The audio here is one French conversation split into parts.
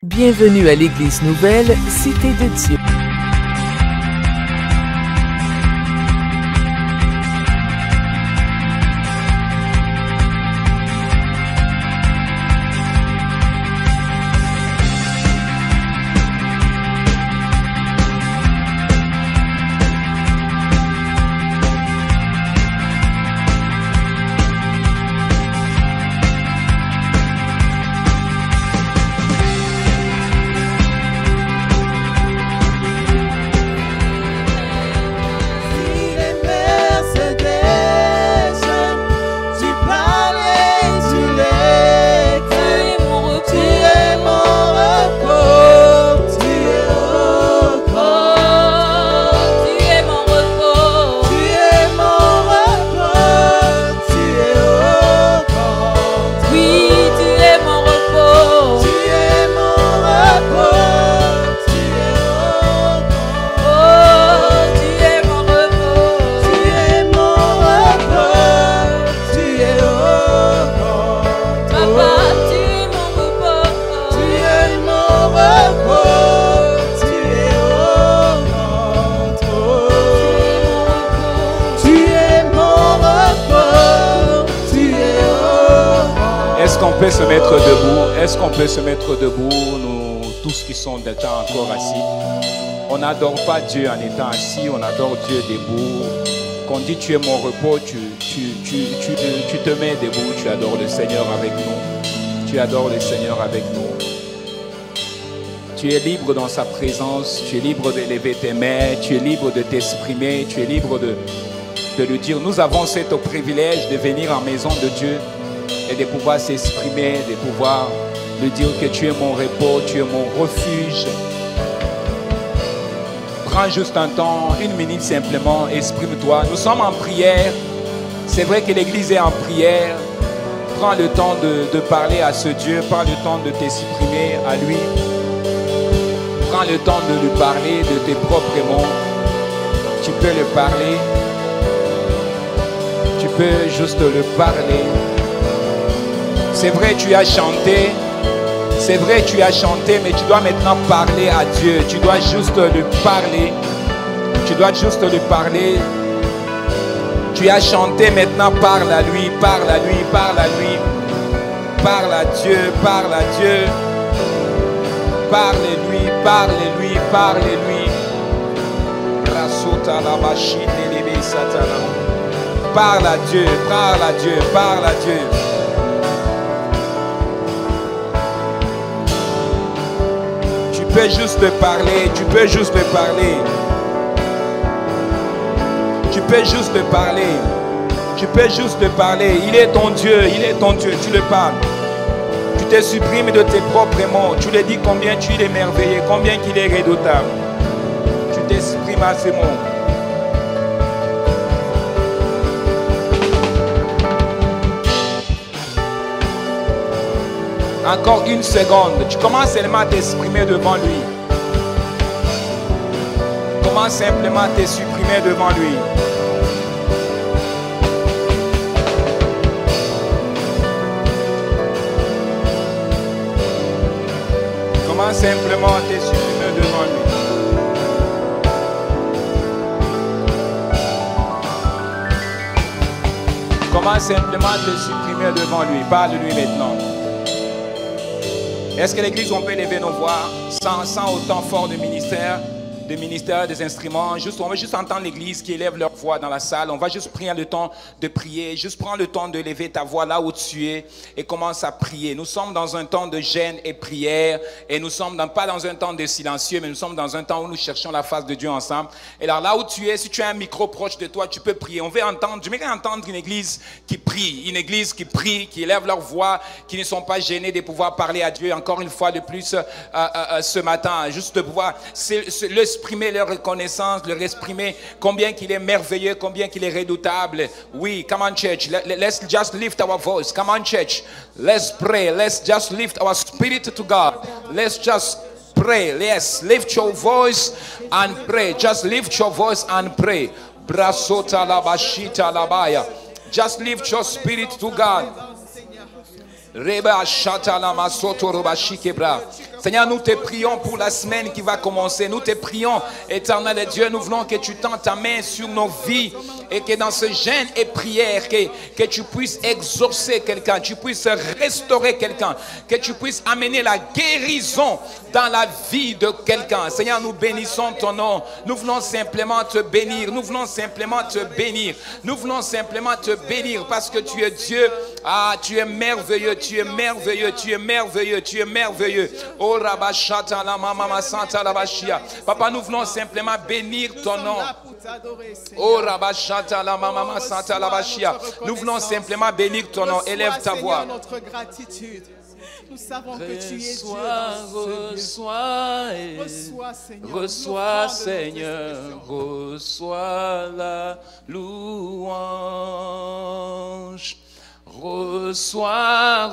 Bienvenue à l'Église Nouvelle, Cité de Dieu. Est-ce qu'on peut se mettre debout? Est-ce qu'on peut se mettre debout, nous tous qui sont déjà encore assis? On n'adore pas Dieu en étant assis, on adore Dieu debout. Quand on dit tu es mon repos, tu te mets debout, tu adores le Seigneur avec nous. Tu adores le Seigneur avec nous. Tu es libre dans sa présence, tu es libre d'élever tes mains, tu es libre de t'exprimer, tu es libre de lui dire. Nous avons ce privilège de venir en maison de Dieu et de pouvoir s'exprimer, de pouvoir lui dire que tu es mon repos, tu es mon refuge. Prends juste un temps, une minute simplement, exprime-toi. Nous sommes en prière. C'est vrai que l'église est en prière. Prends le temps de parler à ce Dieu, prends le temps de t'exprimer à lui. Prends le temps de lui parler de tes propres mots. Tu peux le parler. Tu peux juste le parler. C'est vrai, tu as chanté. C'est vrai, tu as chanté, mais tu dois maintenant parler à Dieu. Tu dois juste lui parler. Tu dois juste lui parler. Tu as chanté, maintenant parle à lui, parle à lui, parle à lui. Parle à Dieu, parle à Dieu. Parle-lui, parle-lui, parle-lui. Parle à Dieu, parle à Dieu, parle à Dieu. Tu peux juste parler, tu peux juste parler. Tu peux juste parler. Tu peux juste parler. Il est ton Dieu, il est ton Dieu, tu le parles. Tu te supprimes de tes propres mots. Tu lui dis combien tu es merveilleux, combien qu'il est redoutable. Tu t'exprimes à ces mots. Encore une seconde. Tu commences seulement à t'exprimer devant lui. Commence simplement à t'exprimer devant lui. Commence simplement à t'exprimer devant lui. Commence simplement à t'exprimer devant lui. Parle-lui maintenant. Est-ce que l'église, on peut élever nos voix sans autant fort de ministère, des instruments? On va juste entendre l'église qui élève leur voix dans la salle. On va juste prendre le temps de prier. Juste prends le temps d'élever ta voix là où tu es et commence à prier. Nous sommes dans un temps de jeûne et prière et nous sommes pas dans un temps de silencieux, mais nous sommes dans un temps où nous cherchons la face de Dieu ensemble. Et alors là où tu es, si tu as un micro proche de toi, tu peux prier. J'aimerais entendre une église qui prie, qui élève leur voix, qui ne sont pas gênés de pouvoir parler à Dieu encore une fois de plus ce matin. Juste de pouvoir exprimer leur reconnaissance, leur exprimer combien qu'il est merveilleux, combien qu'il est redoutable. Oui, come on church, let's just lift our voice. Come on church, let's pray. Let's just lift our spirit to God. Let's just pray. Yes, lift your voice and pray. Just lift your voice and pray. Brasota labashita labaya. Just lift your spirit to God. Reba shata la masoto robashikebra. Seigneur, nous te prions pour la semaine qui va commencer. Nous te prions, éternel Dieu, nous voulons que tu tends ta main sur nos vies et que dans ce jeûne et prière, que tu puisses exaucer quelqu'un, tu puisses restaurer quelqu'un, que tu puisses amener la guérison dans la vie de quelqu'un. Seigneur, nous bénissons ton nom. Nous voulons simplement te bénir. Nous voulons simplement te bénir. Nous voulons simplement te bénir parce que tu es Dieu. Ah, tu es merveilleux, tu es merveilleux, tu es merveilleux, tu es merveilleux. Oh, Rabashata, la mama santa la bashia. Papa, nous voulons simplement bénir ton nom. Oh, Rabashata, la mama santa la bashia. Nous voulons simplement bénir ton nom. Élève ta voix. Notre gratitude. Nous savons que tu es Dieu. Reçois, Seigneur, reçois la louange. Reçois,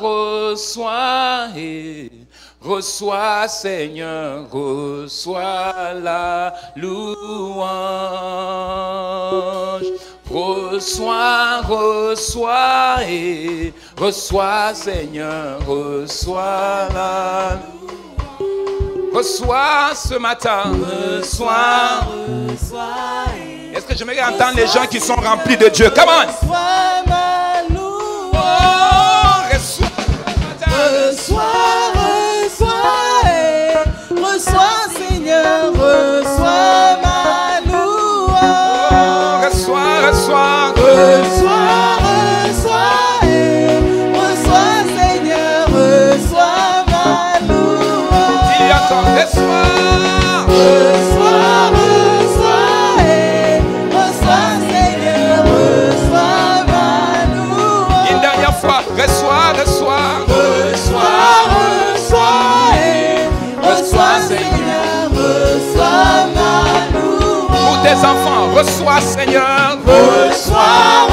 Seigneur, reçois la louange. Reçois, Seigneur, reçois la louange. Reçois ce matin, reçois. Est-ce que j'aimerais entendre les gens qui sont remplis de Dieu? Come on! Reçois, Seigneur, reçois ma louange. Reçois, Seigneur, reçois ma louange. Il attend, reçois, Seigneur, reçois ma louange. une dernière fois, reçois, Seigneur, reçois ma louange. pour tes enfants, reçois, Seigneur, reçois,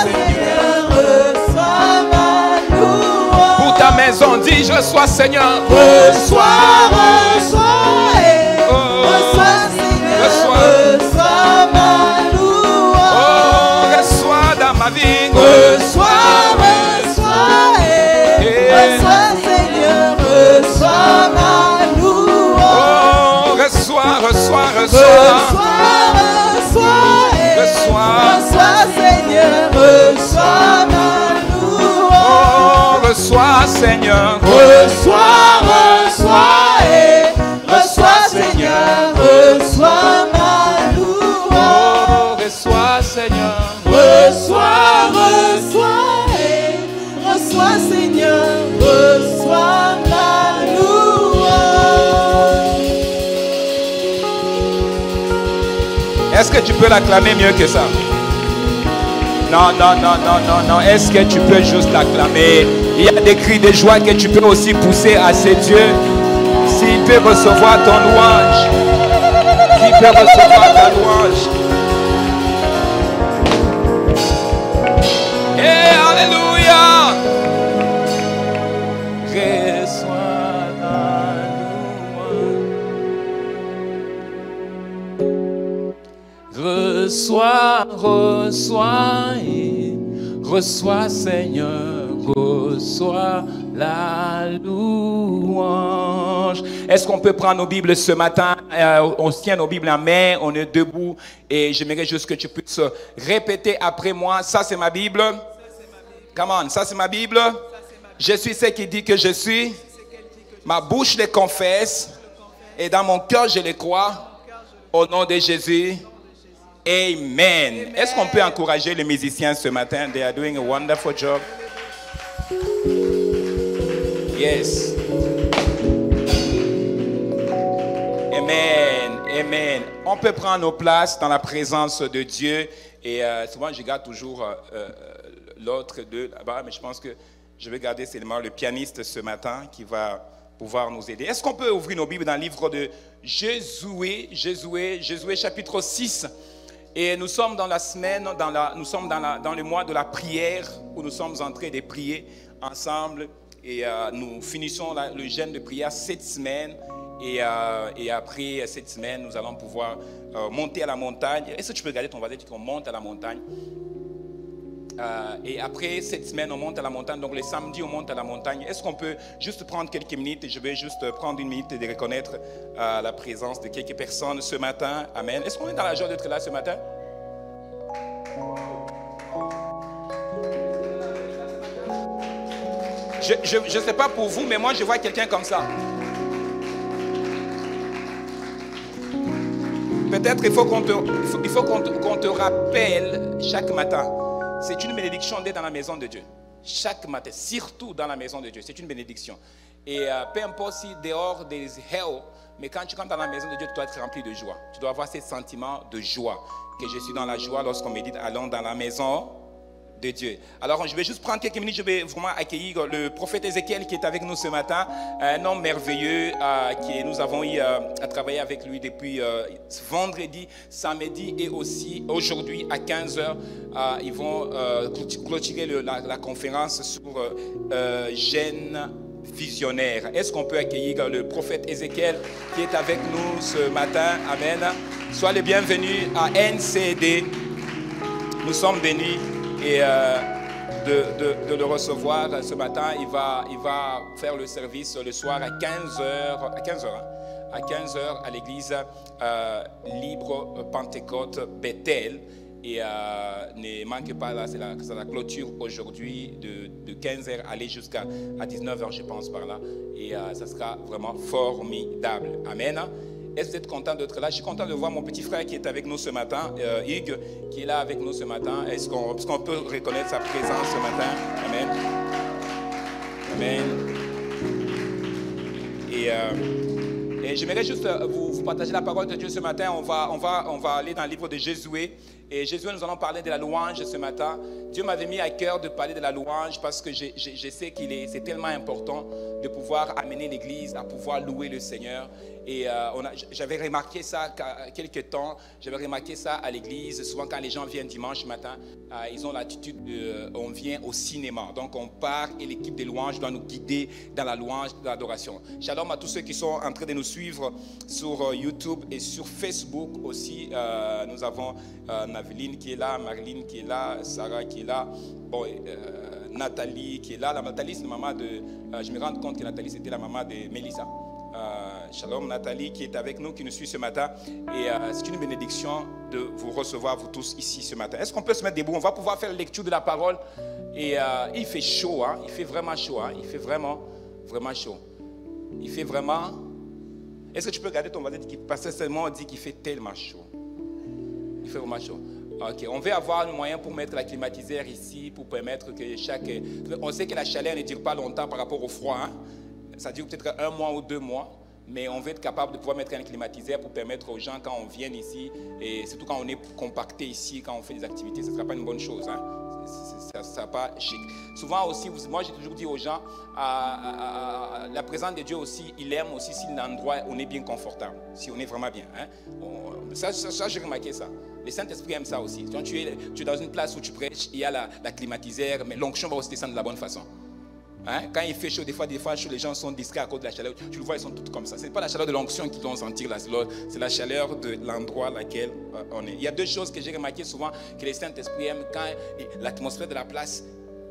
Seigneur, reçois ma louange. pour ta maison, dis, je reçois, Seigneur, Reçois, Seigneur, reçois ma louange. oh, reçois dans ma vie, Reçois, Seigneur, reçois ma louange. oh, reçois, Reçois, Seigneur, reçois ma louange. oh, reçois, Seigneur, Reçois, Seigneur, reçois ma louange. oh, reçois, Seigneur, Reçois, Seigneur, reçois ma louange. Est-ce que tu peux l'acclamer mieux que ça? Non. Est-ce que tu peux juste l'acclamer? Il y a des cris de joie que tu peux aussi pousser à ces dieux. S'il peut recevoir ton louange. Qui peut recevoir ta louange? Et alléluia! Reçois la louange. Reçois, Seigneur, reçois la louange. Est-ce qu'on peut prendre nos Bibles ce matin? On se tient nos Bibles en main, on est debout et j'aimerais juste que tu puisses répéter après moi. Ça, c'est ma Bible. Come on, ça, c'est ma Bible. Je suis ce qui dit que je suis. Ma bouche les confesse et dans mon cœur, je les crois. Au nom de Jésus. Amen. Est-ce qu'on peut encourager les musiciens ce matin? They are doing a wonderful job. Yes. Amen. On peut prendre nos places dans la présence de Dieu. Et souvent, je garde toujours l'autre deux là-bas. Mais je pense que je vais garder seulement le pianiste ce matin qui va pouvoir nous aider. Est-ce qu'on peut ouvrir nos Bibles dans le livre de Josué chapitre 6? Et nous sommes dans la semaine, nous sommes dans le mois de la prière où nous sommes en train de prier ensemble et nous finissons le jeûne de prière cette semaine et après cette semaine nous allons pouvoir monter à la montagne. Est-ce que tu peux regarder ton voisin qu'on monte à la montagne? Et après cette semaine, on monte à la montagne. Donc, les samedis, on monte à la montagne. Est-ce qu'on peut juste prendre quelques minutes? Et je vais juste prendre une minute de reconnaître la présence de quelques personnes ce matin. Amen. Est-ce qu'on est dans la joie d'être là ce matin? Je ne sais pas pour vous, mais moi, je vois quelqu'un comme ça. Peut-être il faut qu'on te rappelle chaque matin. C'est une bénédiction d'être dans la maison de Dieu. Chaque matin, surtout dans la maison de Dieu. C'est une bénédiction. Et peu importe si dehors des hell, mais quand tu rentres dans la maison de Dieu, tu dois être rempli de joie. Tu dois avoir ce sentiment de joie. Que je suis dans la joie lorsqu'on médite, allons dans la maison de Dieu. Alors, je vais juste prendre quelques minutes. Je vais vraiment accueillir le prophète Ézéchiel qui est avec nous ce matin. Un homme merveilleux que nous avons eu à travailler avec lui depuis vendredi, samedi et aussi aujourd'hui à 15h. Ils vont clôturer la conférence sur Gêne visionnaire. Est-ce qu'on peut accueillir le prophète Ézéchiel qui est avec nous ce matin? Amen. Sois le bienvenu à NCD. Nous sommes bénis et de le recevoir ce matin. Il va faire le service le soir à 15h. À 15h à l'église Libre Pentecôte Bethel. Et ne manquez pas, là, c'est la clôture aujourd'hui de 15h aller jusqu'à 19h, je pense, par là. Et ça sera vraiment formidable. Amen. Est-ce que vous êtes content d'être là? Je suis content de voir mon petit frère qui est avec nous ce matin, Hugues, qui est là avec nous ce matin. Est-ce qu'on peut reconnaître sa présence ce matin? Amen. Amen. Et j'aimerais juste vous partager la parole de Dieu ce matin. On va aller dans le livre de Josué. Et Josué, nous allons parler de la louange ce matin. Dieu m'avait mis à cœur de parler de la louange parce que je sais que c'est tellement important de pouvoir amener l'Église à pouvoir louer le Seigneur. Et j'avais remarqué ça quelques temps. J'avais remarqué ça à l'église. Souvent, quand les gens viennent dimanche matin, ils ont l'attitude on vient au cinéma. Donc, on part et l'équipe de louange doit nous guider dans la louange, dans l'adoration. Shalom à tous ceux qui sont en train de nous suivre sur YouTube et sur Facebook aussi. Nous avons Naveline qui est là, Marilyn qui est là, Sarah qui est là. Bon, Nathalie qui est là. La Nathalie, c'est la maman de... je me rends compte que Nathalie, c'était la maman de Mélissa. Shalom Nathalie qui est avec nous, qui nous suit ce matin. Et c'est une bénédiction de vous recevoir, vous tous, ici ce matin. Est-ce qu'on peut se mettre debout? On va pouvoir faire la lecture de la parole. Et il fait chaud, hein? Il fait vraiment chaud. Hein? Il fait vraiment, vraiment chaud. Il fait vraiment... Est-ce que tu peux regarder ton voisin qui passait seulement, on dit qu'il fait tellement chaud. Il fait vraiment chaud. Ok, on va avoir le moyen pour mettre la climatiseur ici, pour permettre que chaque... On sait que la chaleur ne dure pas longtemps par rapport au froid. Hein? Ça dure peut-être 1 mois ou 2 mois. Mais on veut être capable de pouvoir mettre un climatiseur pour permettre aux gens, quand on vient ici, et surtout quand on est compacté ici, quand on fait des activités, ce ne sera pas une bonne chose. Hein? Ça ne sera pas chic. Souvent aussi, moi j'ai toujours dit aux gens, la présence de Dieu aussi, il aime aussi si l'endroit on est bien confortable, si on est vraiment bien. Hein? Ça j'ai remarqué ça. Le Saint-Esprit aime ça aussi. Quand tu es dans une place où tu prêches, il y a la climatiseur, mais l'onction va aussi descendre de la bonne façon. Hein? Quand il fait chaud, des fois les gens sont discrets à cause de la chaleur. Tu le vois, ils sont tous comme ça. Ce n'est pas la chaleur de l'onction qu'ils vont sentir là, c'est la chaleur de l'endroit dans lequel on est. Il y a 2 choses que j'ai remarquées souvent que le Saint-Esprit aime quand l'atmosphère de la place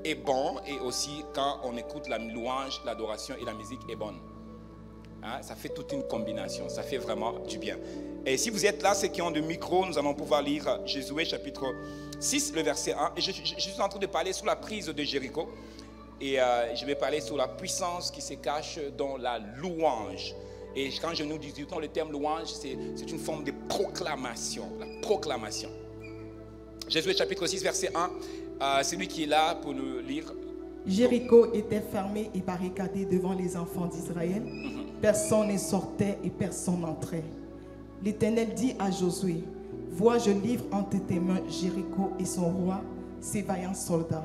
est bonne et aussi quand on écoute la louange, l'adoration et la musique est bonne. Hein? Ça fait toute une combinaison, ça fait vraiment du bien. Et si vous êtes là, ceux qui ont de micro, nous allons pouvoir lire Josué chapitre 6, le verset 1. Et je suis en train de parler sur la prise de Jéricho. Et je vais parler sur la puissance qui se cache dans la louange. Et quand je nous dis le terme louange, c'est une forme de proclamation. La proclamation. Josué chapitre 6, verset 1. C'est lui qui est là pour le lire. Jéricho était fermé et barricadé devant les enfants d'Israël. Personne ne sortait et personne n'entrait. L'Éternel dit à Josué, vois, je livre entre tes mains Jéricho et son roi, ses vaillants soldats.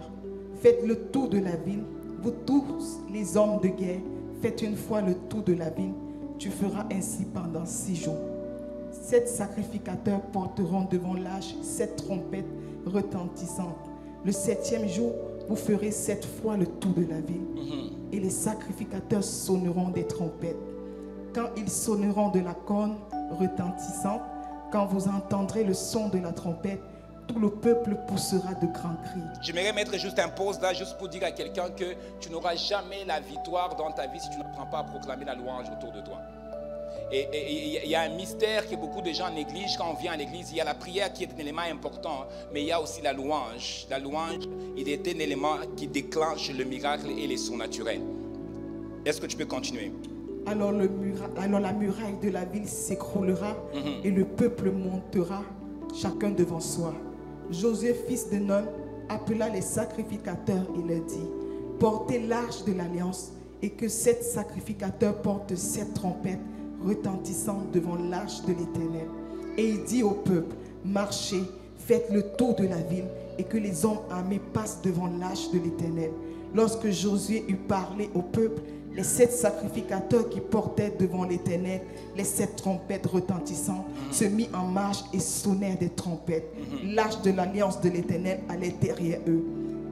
Faites le tour de la ville, vous tous les hommes de guerre, faites une fois le tour de la ville. Tu feras ainsi pendant 6 jours. 7 sacrificateurs porteront devant l'arche 7 trompettes retentissantes. Le 7e jour, vous ferez 7 fois le tour de la ville. Et les sacrificateurs sonneront des trompettes. Quand ils sonneront de la corne retentissante, quand vous entendrez le son de la trompette, tout le peuple poussera de grands cris. J'aimerais mettre juste un pause là, juste pour dire à quelqu'un que tu n'auras jamais la victoire dans ta vie si tu n'apprends pas à proclamer la louange autour de toi. Et il y a un mystère que beaucoup de gens négligent quand on vient à l'église. Il y a la prière qui est un élément important, mais il y a aussi la louange. La louange, il est un élément qui déclenche le miracle et les surnaturels. Est-ce que tu peux continuer? Alors la muraille de la ville s'écroulera et le peuple montera, chacun devant soi. Josué, fils de Nun, appela les sacrificateurs et leur dit: portez l'arche de l'alliance et que 7 sacrificateurs portent 7 trompettes retentissantes devant l'arche de l'Éternel. Et il dit au peuple: marchez, faites le tour de la ville et que les hommes armés passent devant l'arche de l'Éternel. Lorsque Josué eut parlé au peuple, les 7 sacrificateurs qui portaient devant l'Éternel les 7 trompettes retentissantes se mirent en marche et sonnèrent des trompettes. L'arche de l'alliance de l'Éternel allait derrière eux.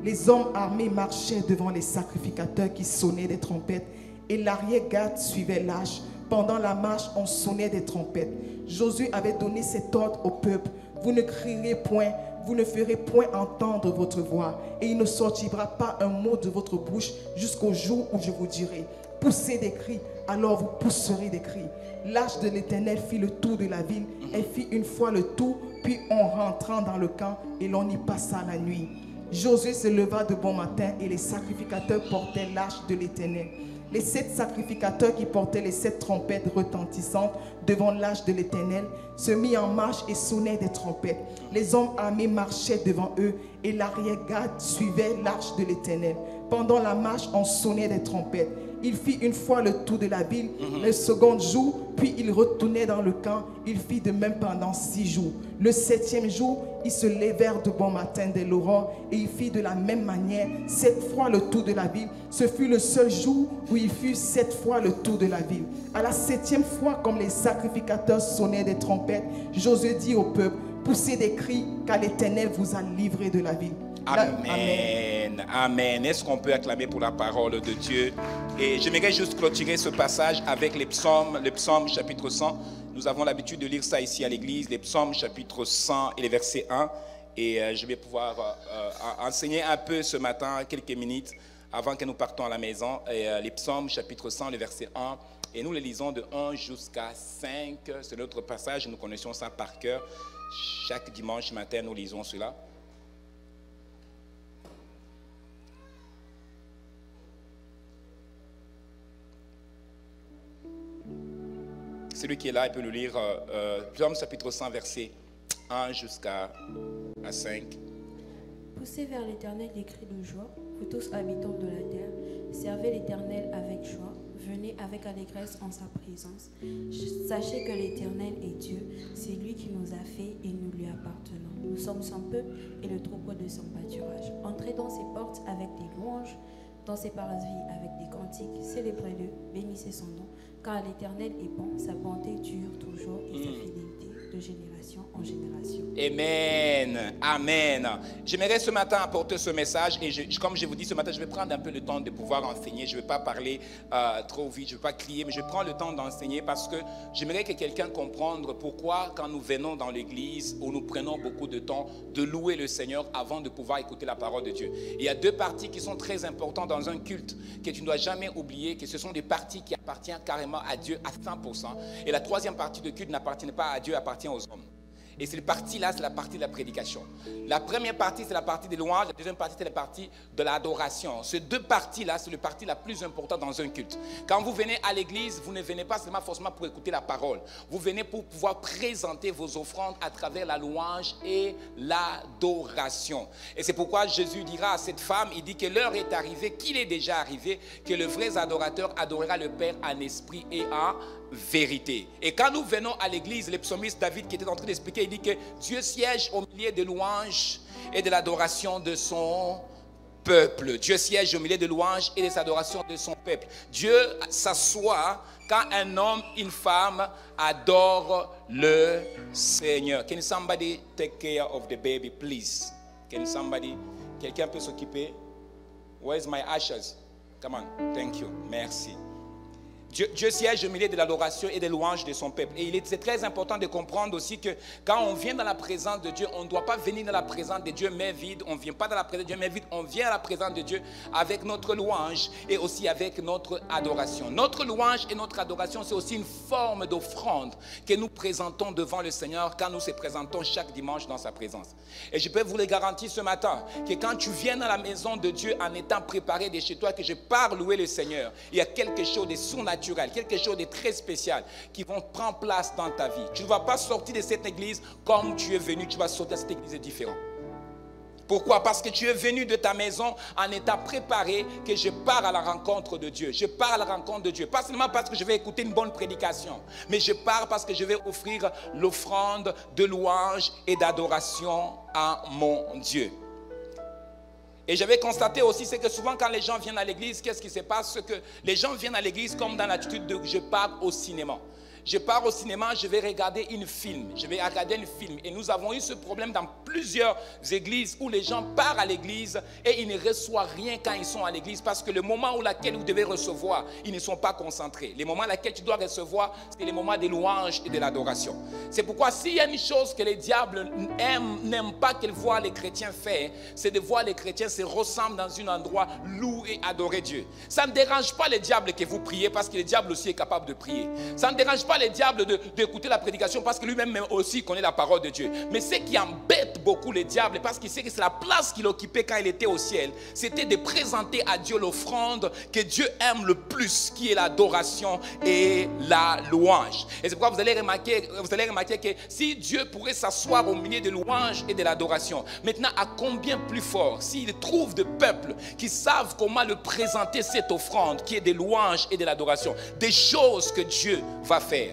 Les hommes armés marchaient devant les sacrificateurs qui sonnaient des trompettes et l'arrière-garde suivait l'arche. Pendant la marche, on sonnait des trompettes. Josué avait donné cet ordre au peuple: vous ne crierez point, vous ne ferez point entendre votre voix, et il ne sortira pas un mot de votre bouche jusqu'au jour où je vous dirai: poussez des cris, alors vous pousserez des cris. L'arche de l'Éternel fit le tour de la ville. Elle fit une fois le tour, puis on rentra dans le camp et l'on y passa la nuit. Josué se leva de bon matin et les sacrificateurs portaient l'arche de l'Éternel. Les 7 sacrificateurs qui portaient les 7 trompettes retentissantes devant l'arche de l'Éternel se mirent en marche et sonnaient des trompettes. Les hommes armés marchaient devant eux et l'arrière-garde suivait l'arche de l'Éternel. Pendant la marche, on sonnait des trompettes. Il fit une fois le tour de la ville, le second jour, puis il retournait dans le camp. Il fit de même pendant 6 jours. Le 7e jour, ils se levèrent de bon matin dès l'aurore et il fit de la même manière 7 fois le tour de la ville. Ce fut le seul jour où il fut 7 fois le tour de la ville. À la 7e fois, comme les sacrificateurs sonnaient des trompettes, Josué dit au peuple: poussez des cris, car l'Éternel vous a livré de la ville. Amen. Amen. Est-ce qu'on peut acclamer pour la parole de Dieu? Et j'aimerais juste clôturer ce passage avec les psaumes, le psaume chapitre 100. Nous avons l'habitude de lire ça ici à l'église, les psaumes chapitre 100 et les versets 1. Et je vais pouvoir enseigner un peu ce matin, quelques minutes, avant que nous partons à la maison. Et, les psaumes chapitre 100, le verset 1. Et nous les lisons de 1 jusqu'à 5. C'est notre passage, nous connaissons ça par cœur. Chaque dimanche matin, nous lisons cela. Celui qui est là, il peut le lire. Psaume chapitre 100, verset 1 jusqu'à 5. Poussez vers l'Éternel des cris de joie, vous tous habitants de la terre. Servez l'Éternel avec joie. Venez avec allégresse en sa présence. Sachez que l'Éternel est Dieu. C'est lui qui nous a fait et nous lui appartenons. Nous sommes son peuple et le troupeau de son pâturage. Entrez dans ses portes avec des louanges, dans ses parvis avec des cantiques. Célébrez-le, bénissez son nom. Car l'Éternel est bon, sa bonté dure toujours et sa fidélité de génération en génération. Amen. Amen. J'aimerais ce matin apporter ce message et comme je vous dis ce matin, je vais prendre un peu le temps de pouvoir enseigner. Je ne vais pas parler trop vite, je ne vais pas crier, mais je prends le temps d'enseigner parce que j'aimerais que quelqu'un comprenne pourquoi quand nous venons dans l'église où nous prenons beaucoup de temps de louer le Seigneur avant de pouvoir écouter la parole de Dieu. Il y a 2 parties qui sont très importantes dans un culte que tu ne dois jamais oublier, que ce sont des parties qui appartiennent carrément à Dieu à 100%. Et la 3e partie de culte n'appartient pas à Dieu, appartient aux hommes. Et cette partie-là, c'est la partie de la prédication. La première partie, c'est la partie des louanges. La deuxième partie, c'est la partie de l'adoration. Ces 2 parties-là, c'est la partie la plus importante dans un culte. Quand vous venez à l'église, vous ne venez pas seulement forcément pour écouter la parole. Vous venez pour pouvoir présenter vos offrandes à travers la louange et l'adoration. Et c'est pourquoi Jésus dira à cette femme, il dit que l'heure est arrivée, qu'il est déjà arrivé, que le vrai adorateur adorera le Père en esprit et en vérité. Et quand nous venons à l'église, le psalmiste David qui était en train d'expliquer, il dit que Dieu siège au milieu des louanges et de l'adoration de son peuple. Dieu siège au milieu des louanges et des adorations de son peuple. Dieu s'assoit quand un homme, une femme adore le Seigneur. Can somebody take care of the baby, please? Can somebody, quelqu'un peut s'occuper? Where's my ashes? Come on, thank you, merci. Dieu siège au milieu de l'adoration et des louanges de son peuple. Et c'est très important de comprendre aussi que quand on vient dans la présence de Dieu, on ne doit pas venir dans la présence de Dieu main vide. On ne vient pas dans la présence de Dieu main vide. On vient à la présence de Dieu avec notre louange et aussi avec notre adoration. Notre louange et notre adoration, c'est aussi une forme d'offrande que nous présentons devant le Seigneur quand nous se présentons chaque dimanche dans sa présence. Et je peux vous le garantir ce matin que quand tu viens dans la maison de Dieu en étant préparé de chez toi, que je pars louer le Seigneur, il y a quelque chose de surnaturel, quelque chose de très spécial qui va prendre place dans ta vie. Tu ne vas pas sortir de cette église comme tu es venu, tu vas sortir de cette église différent. Pourquoi? Parce que tu es venu de ta maison en étant préparé que je pars à la rencontre de Dieu. Je pars à la rencontre de Dieu. Pas seulement parce que je vais écouter une bonne prédication, mais je pars parce que je vais offrir l'offrande de louange et d'adoration à mon Dieu. Et j'avais constaté aussi, c'est que souvent quand les gens viennent à l'église, qu'est-ce qui se passe? C'est que les gens viennent à l'église comme dans l'attitude de je pars au cinéma. Je pars au cinéma, je vais regarder un film. Je vais regarder un film. Et nous avons eu ce problème dans plusieurs églises où les gens partent à l'église et ils ne reçoivent rien quand ils sont à l'église parce que le moment où laquelle vous devez recevoir, ils ne sont pas concentrés. Les moments laquelle tu dois recevoir, c'est les moments de louange et de l'adoration. C'est pourquoi s'il y a une chose que les diables n'aiment pas qu'ils voient les chrétiens faire, c'est de voir les chrétiens se ressembler dans un endroit louer et adorer Dieu. Ça ne dérange pas les diables que vous priez parce que le diable aussi est capable de prier. Ça ne dérange pas les diables d'écouter la prédication parce que lui-même aussi connaît la parole de Dieu. Mais ce qui embête beaucoup les diables, parce qu'il sait que c'est la place qu'il occupait quand il était au ciel, c'était de présenter à Dieu l'offrande que Dieu aime le plus, qui est l'adoration et la louange. Et c'est pourquoi vous allez remarquer que si Dieu pourrait s'asseoir au milieu de louanges et de l'adoration, maintenant à combien plus fort s'il trouve des peuples qui savent comment le présenter cette offrande qui est des louanges et de l'adoration, des choses que Dieu va faire.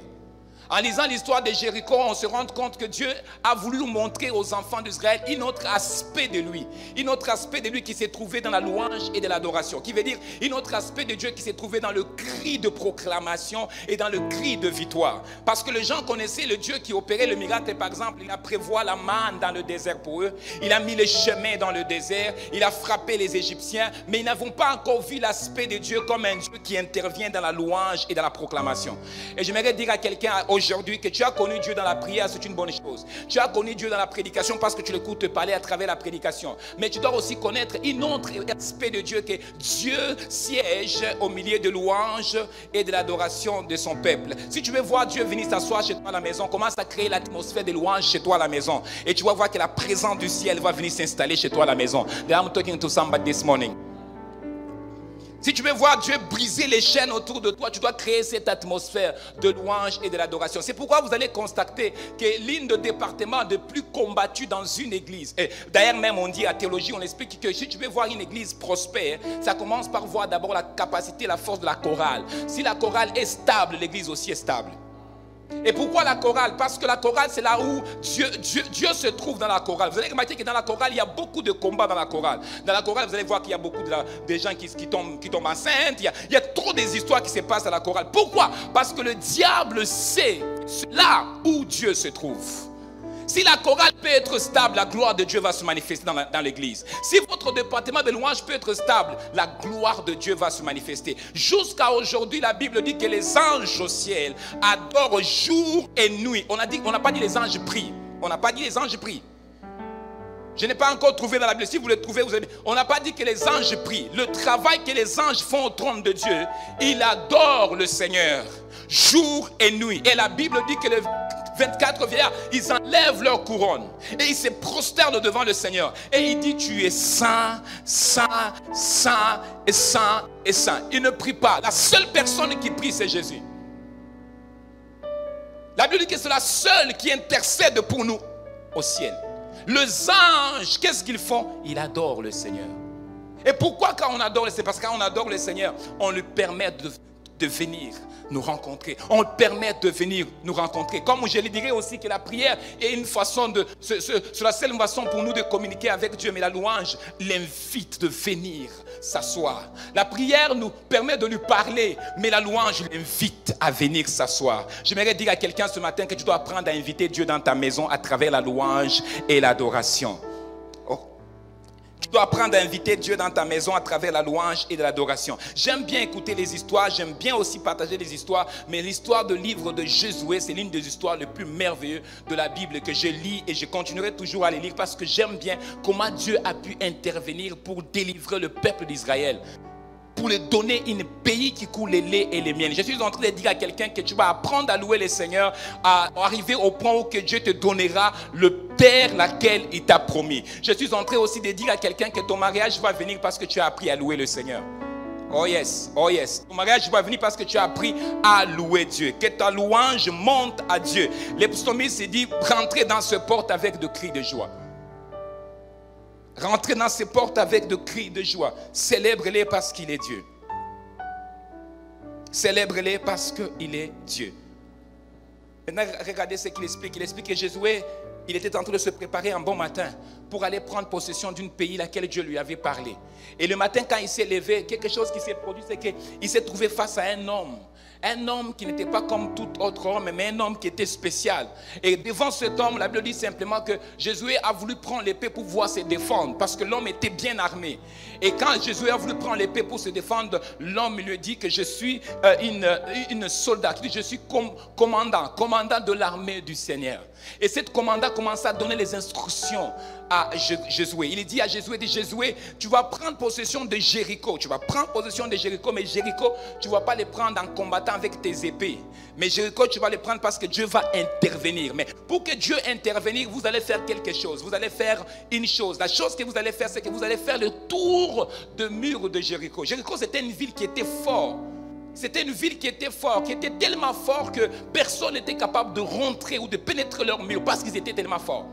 En lisant l'histoire de Jéricho, on se rend compte que Dieu a voulu nous montrer aux enfants d'Israël un autre aspect de lui. Un autre aspect de lui qui s'est trouvé dans la louange et de l'adoration. Qui veut dire un autre aspect de Dieu qui s'est trouvé dans le cri de proclamation et dans le cri de victoire. Parce que les gens connaissaient le Dieu qui opérait le miracle. Par exemple, il a prévu la manne dans le désert pour eux. Il a mis les chemins dans le désert. Il a frappé les Égyptiens. Mais ils n'avons pas encore vu l'aspect de Dieu comme un Dieu qui intervient dans la louange et dans la proclamation. Et j'aimerais dire à quelqu'un aujourd'hui que tu as connu Dieu dans la prière, c'est une bonne chose. Tu as connu Dieu dans la prédication parce que tu l'écoutes parler à travers la prédication. Mais tu dois aussi connaître un autre aspect de Dieu, que Dieu siège au milieu de louanges et de l'adoration de son peuple. Si tu veux voir Dieu venir s'asseoir chez toi à la maison, commence à créer l'atmosphère de louanges chez toi à la maison. Et tu vas voir que la présence du ciel va venir s'installer chez toi à la maison. I'm talking to somebody this morning. Si tu veux voir Dieu briser les chaînes autour de toi, tu dois créer cette atmosphère de louange et de l'adoration. C'est pourquoi vous allez constater que l'une des départements de plus combattus dans une église, et d'ailleurs même on dit à théologie, on explique que si tu veux voir une église prospère, ça commence par voir d'abord la capacité, la force de la chorale. Si la chorale est stable, l'église aussi est stable. Et pourquoi la chorale? Parce que la chorale, c'est là où Dieu se trouve dans la chorale. Vous allez remarquer que dans la chorale, il y a beaucoup de combats dans la chorale. Dans la chorale, vous allez voir qu'il y a beaucoup de gens qui tombent enceintes. Il y a trop des histoires qui se passent à la chorale. Pourquoi? Parce que le diable sait là où Dieu se trouve. Si la chorale peut être stable, la gloire de Dieu va se manifester dans l'église. Si votre département de louange peut être stable, la gloire de Dieu va se manifester. Jusqu'à aujourd'hui, la Bible dit que les anges au ciel adorent jour et nuit. On n'a pas dit les anges prient. On n'a pas dit les anges prient. Je n'ai pas encore trouvé dans la Bible. Si vous le trouvez, vous avez... On n'a pas dit que les anges prient. Le travail que les anges font au trône de Dieu, ils adorent le Seigneur jour et nuit. Et la Bible dit que les 24 vieillards, ils enlèvent leur couronne et ils se prosternent devant le Seigneur. Et il dit, tu es saint, saint, saint et saint et saint. Ils ne prient pas. La seule personne qui prie, c'est Jésus. La Bible dit que c'est la seule qui intercède pour nous au ciel. Les anges, qu'est-ce qu'ils font? Ils adorent le Seigneur. Et pourquoi quand on adore le Seigneur? Parce que quand on adore le Seigneur, on lui permet de venir nous rencontrer. On le permet de venir nous rencontrer. Comme je le dirais aussi que la prière est une façon c'est la seule façon pour nous de communiquer avec Dieu. Mais la louange l'invite de venir s'asseoir. La prière nous permet de lui parler, mais la louange l'invite à venir s'asseoir. J'aimerais dire à quelqu'un ce matin que tu dois apprendre à inviter Dieu dans ta maison à travers la louange et l'adoration. Tu dois apprendre à inviter Dieu dans ta maison à travers la louange et de l'adoration. J'aime bien écouter les histoires, j'aime bien aussi partager les histoires, mais l'histoire du livre de Josué, c'est l'une des histoires les plus merveilleuses de la Bible que je lis et je continuerai toujours à les lire parce que j'aime bien comment Dieu a pu intervenir pour délivrer le peuple d'Israël, pour lui donner un pays qui coule les laits et les miels. Je suis en train de dire à quelqu'un que tu vas apprendre à louer le Seigneur, à arriver au point où que Dieu te donnera le terre laquelle il t'a promis. Je suis en train aussi de dire à quelqu'un que ton mariage va venir parce que tu as appris à louer le Seigneur. Oh yes, oh yes. Ton mariage va venir parce que tu as appris à louer Dieu. Que ta louange monte à Dieu. Les psalmistes disent, rentrez dans ce porte avec de cris de joie. Rentrez dans ces portes avec de cris de joie. Célèbre-les parce qu'il est Dieu. Célèbre-les parce qu'il est Dieu. Maintenant, regardez ce qu'il explique. Il explique que Josué, il était en train de se préparer un bon matin pour aller prendre possession d'un pays laquelle Dieu lui avait parlé. Et le matin, quand il s'est levé, quelque chose qui s'est produit, c'est qu'il s'est trouvé face à un homme. Un homme qui n'était pas comme tout autre homme, mais un homme qui était spécial. Et devant cet homme, la Bible dit simplement que Josué a voulu prendre l'épée pour pouvoir se défendre, parce que l'homme était bien armé. Et quand Josué a voulu prendre l'épée pour se défendre, l'homme lui dit que je suis une soldat, je suis commandant de l'armée du Seigneur. Et cet commandant commence à donner les instructions à Josué. Il dit à Josué, Josué, tu vas prendre possession de Jéricho. Tu vas prendre possession de Jéricho, mais Jéricho, tu ne vas pas les prendre en combattant avec tes épées. Mais Jéricho, tu vas les prendre parce que Dieu va intervenir. Mais pour que Dieu intervienne, vous allez faire quelque chose. Vous allez faire une chose. La chose que vous allez faire, c'est que vous allez faire le tour de mur de Jéricho. Jéricho, c'était une ville qui était forte. C'était une ville qui était forte, qui était tellement forte que personne n'était capable de rentrer ou de pénétrer leur mur parce qu'ils étaient tellement forts.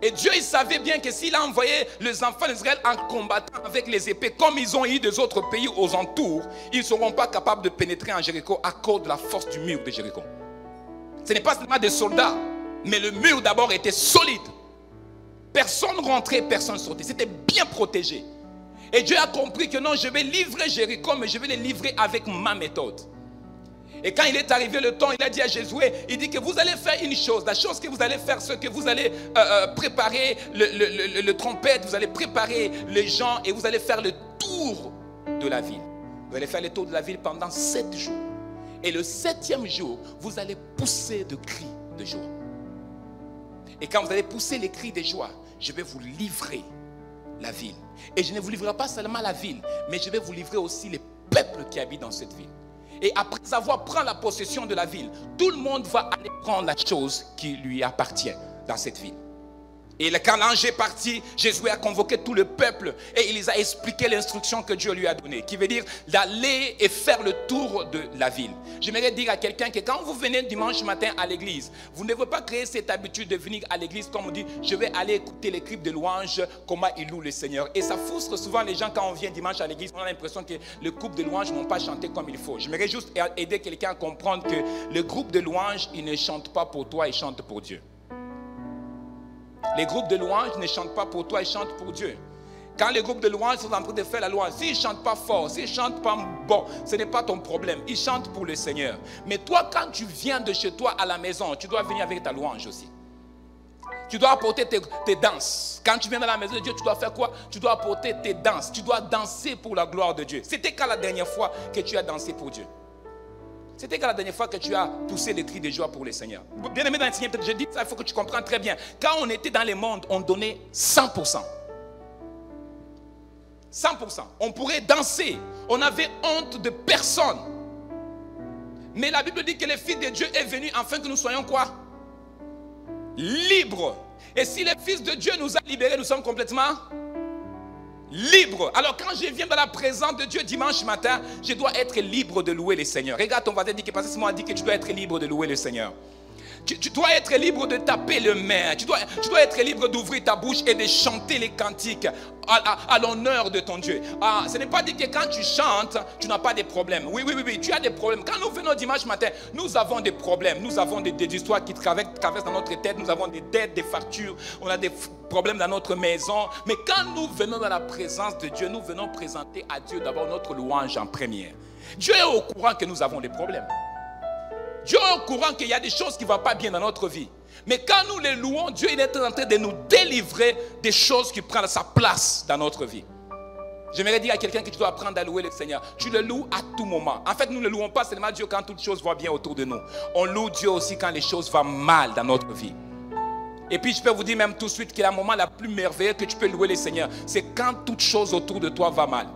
Et Dieu, il savait bien que s'il a envoyé les enfants d'Israël en combattant avec les épées, comme ils ont eu des autres pays aux entours, ils ne seront pas capables de pénétrer en Jéricho à cause de la force du mur de Jéricho. Ce n'est pas seulement des soldats, mais le mur d'abord était solide. Personne rentrait, personne sortait. C'était bien protégé. Et Dieu a compris que non, je vais livrer Jéricho, mais je vais les livrer avec ma méthode. Et quand il est arrivé le temps, il a dit à Josué, il dit que vous allez faire une chose. La chose que vous allez faire, c'est que vous allez préparer le trompette, vous allez préparer les gens et vous allez faire le tour de la ville. Vous allez faire le tour de la ville pendant 7 jours. Et le 7e jour, vous allez pousser de cris de joie. Et quand vous allez pousser les cris de joie, je vais vous livrer la ville. Et je ne vous livrerai pas seulement la ville, mais je vais vous livrer aussi les peuples qui habitent dans cette ville. Et après avoir pris la possession de la ville, tout le monde va aller prendre la chose qui lui appartient dans cette ville. Et quand l'ange est parti, Josué a convoqué tout le peuple et il les a expliqué l'instruction que Dieu lui a donnée, qui veut dire d'aller et faire le tour de la ville. J'aimerais dire à quelqu'un que quand vous venez dimanche matin à l'église, vous ne devez pas créer cette habitude de venir à l'église comme on dit, je vais aller écouter les cris de louange, comment ils louent le Seigneur. Et ça frustre souvent les gens quand on vient dimanche à l'église, on a l'impression que le groupe de louange n'ont pas chanté comme il faut. J'aimerais juste aider quelqu'un à comprendre que le groupe de louange, il ne chante pas pour toi, il chante pour Dieu. Les groupes de louange ne chantent pas pour toi, ils chantent pour Dieu. Quand les groupes de louange sont en train de faire la louange, s'ils ne chantent pas fort, s'ils ne chantent pas bon, ce n'est pas ton problème. Ils chantent pour le Seigneur. Mais toi, quand tu viens de chez toi à la maison, tu dois venir avec ta louange aussi. Tu dois apporter tes danses. Quand tu viens dans la maison de Dieu, tu dois faire quoi? Tu dois apporter tes danses. Tu dois danser pour la gloire de Dieu. C'était quand la dernière fois que tu as dansé pour Dieu? C'était quand la dernière fois que tu as poussé les cris de joie pour le Seigneur? Bien aimé dans le Seigneur, je dis ça, il faut que tu comprennes très bien. Quand on était dans le monde, on donnait 100%. 100%. On pourrait danser. On n'avait honte de personne. Mais la Bible dit que le Fils de Dieu est venu afin que nous soyons quoi? Libres. Et si le Fils de Dieu nous a libérés, nous sommes complètement libre. Alors quand je viens dans la présence de Dieu dimanche matin, je dois être libre de louer le Seigneur. Regarde ton voisin, dit que Pasteur Simon a dit que tu dois être libre de louer le Seigneur. Tu dois être libre de taper le main. Tu dois être libre d'ouvrir ta bouche et de chanter les cantiques à l'honneur de ton Dieu. Ce n'est pas dit que quand tu chantes, tu n'as pas de problèmes. Oui, tu as des problèmes. Quand nous venons dimanche matin, nous avons des problèmes. Nous avons des histoires qui traversent dans notre tête. Nous avons des dettes, des factures. On a des problèmes dans notre maison. Mais quand nous venons dans la présence de Dieu, nous venons présenter à Dieu d'abord notre louange en première. Dieu est au courant que nous avons des problèmes. Dieu est au courant qu'il y a des choses qui ne vont pas bien dans notre vie. Mais quand nous les louons, Dieu il est en train de nous délivrer des choses qui prennent sa place dans notre vie. J'aimerais dire à quelqu'un que tu dois apprendre à louer le Seigneur. Tu le loues à tout moment. En fait, nous ne louons pas seulement Dieu quand toutes choses vont bien autour de nous. On loue Dieu aussi quand les choses vont mal dans notre vie. Et puis je peux vous dire même tout de suite que le moment le plus merveilleux que tu peux louer le Seigneur, c'est quand toute chose autour de toi va mal.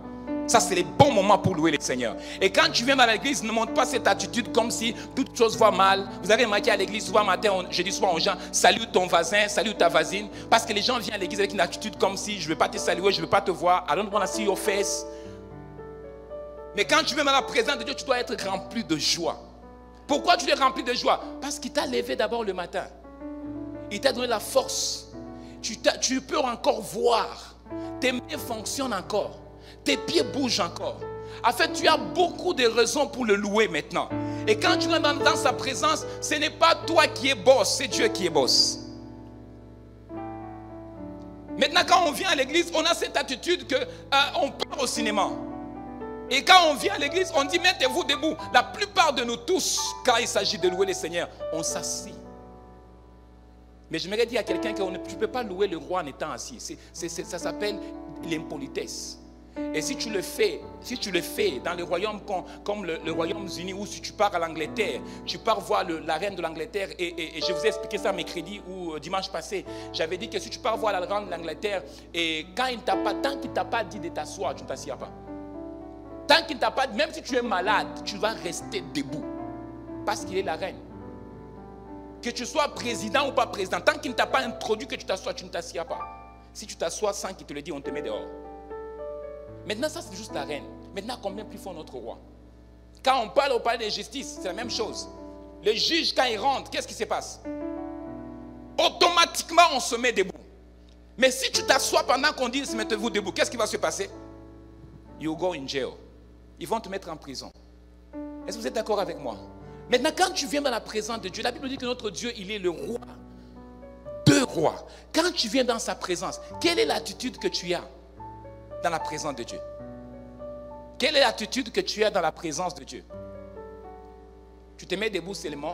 Ça, c'est les bons moments pour louer le Seigneur. Et quand tu viens dans l'église, ne montre pas cette attitude comme si toute chose va mal. Vous avez remarqué à l'église, souvent matin, je dis souvent aux gens, salue ton voisin, salue ta voisine. Parce que les gens viennent à l'église avec une attitude comme si je ne vais pas te saluer, je ne vais pas te voir. I don't want to see your face. Mais quand tu viens dans la présence de Dieu, tu dois être rempli de joie. Pourquoi tu es rempli de joie? Parce qu'il t'a levé d'abord le matin. Il t'a donné la force. Tu peux encore voir. Tes mains fonctionnent encore. Tes pieds bougent encore. En fait, tu as beaucoup de raisons pour le louer maintenant. Et quand tu es dans sa présence, ce n'est pas toi qui es boss, c'est Dieu qui est boss. Maintenant, quand on vient à l'église, on a cette attitude qu'on part au cinéma. Et quand on vient à l'église, on dit mettez-vous debout. La plupart de nous tous, quand il s'agit de louer le Seigneur, on s'assit. Mais j'aimerais dire à quelqu'un que tu ne peux pas louer le roi en étant assis. Ça s'appelle l'impolitesse. Et si tu le fais dans les royaumes comme le Royaume-Uni, ou si tu pars à l'Angleterre, tu pars voir la reine de l'Angleterre, et je vous ai expliqué ça mercredi ou dimanche passé, j'avais dit que si tu pars voir la reine de l'Angleterre, et tant qu'il ne t'a pas dit de t'asseoir, tu ne t'assieds pas. Tant qu'il ne t'a pas dit, même si tu es malade, tu vas rester debout, parce qu'il est la reine. Que tu sois président ou pas président, tant qu'il ne t'a pas introduit que tu t'assois, tu ne t'assieds pas. Si tu t'assois sans qu'il te le dise, on te met dehors. Maintenant, ça c'est juste la reine. Maintenant, combien plus fort notre roi? Quand on parle au palais de justice, c'est la même chose. Le juge, quand il rentre, qu'est-ce qui se passe? Automatiquement, on se met debout. Mais si tu t'assois pendant qu'on dit mettez-vous debout, qu'est-ce qui va se passer? You go in jail. Ils vont te mettre en prison. Est-ce que vous êtes d'accord avec moi? Maintenant, quand tu viens dans la présence de Dieu, la Bible dit que notre Dieu, il est le roi. Deux rois. Quand tu viens dans sa présence, quelle est l'attitude que tu as dans la présence de Dieu? Quelle est l'attitude que tu as dans la présence de Dieu? Tu te mets debout seulement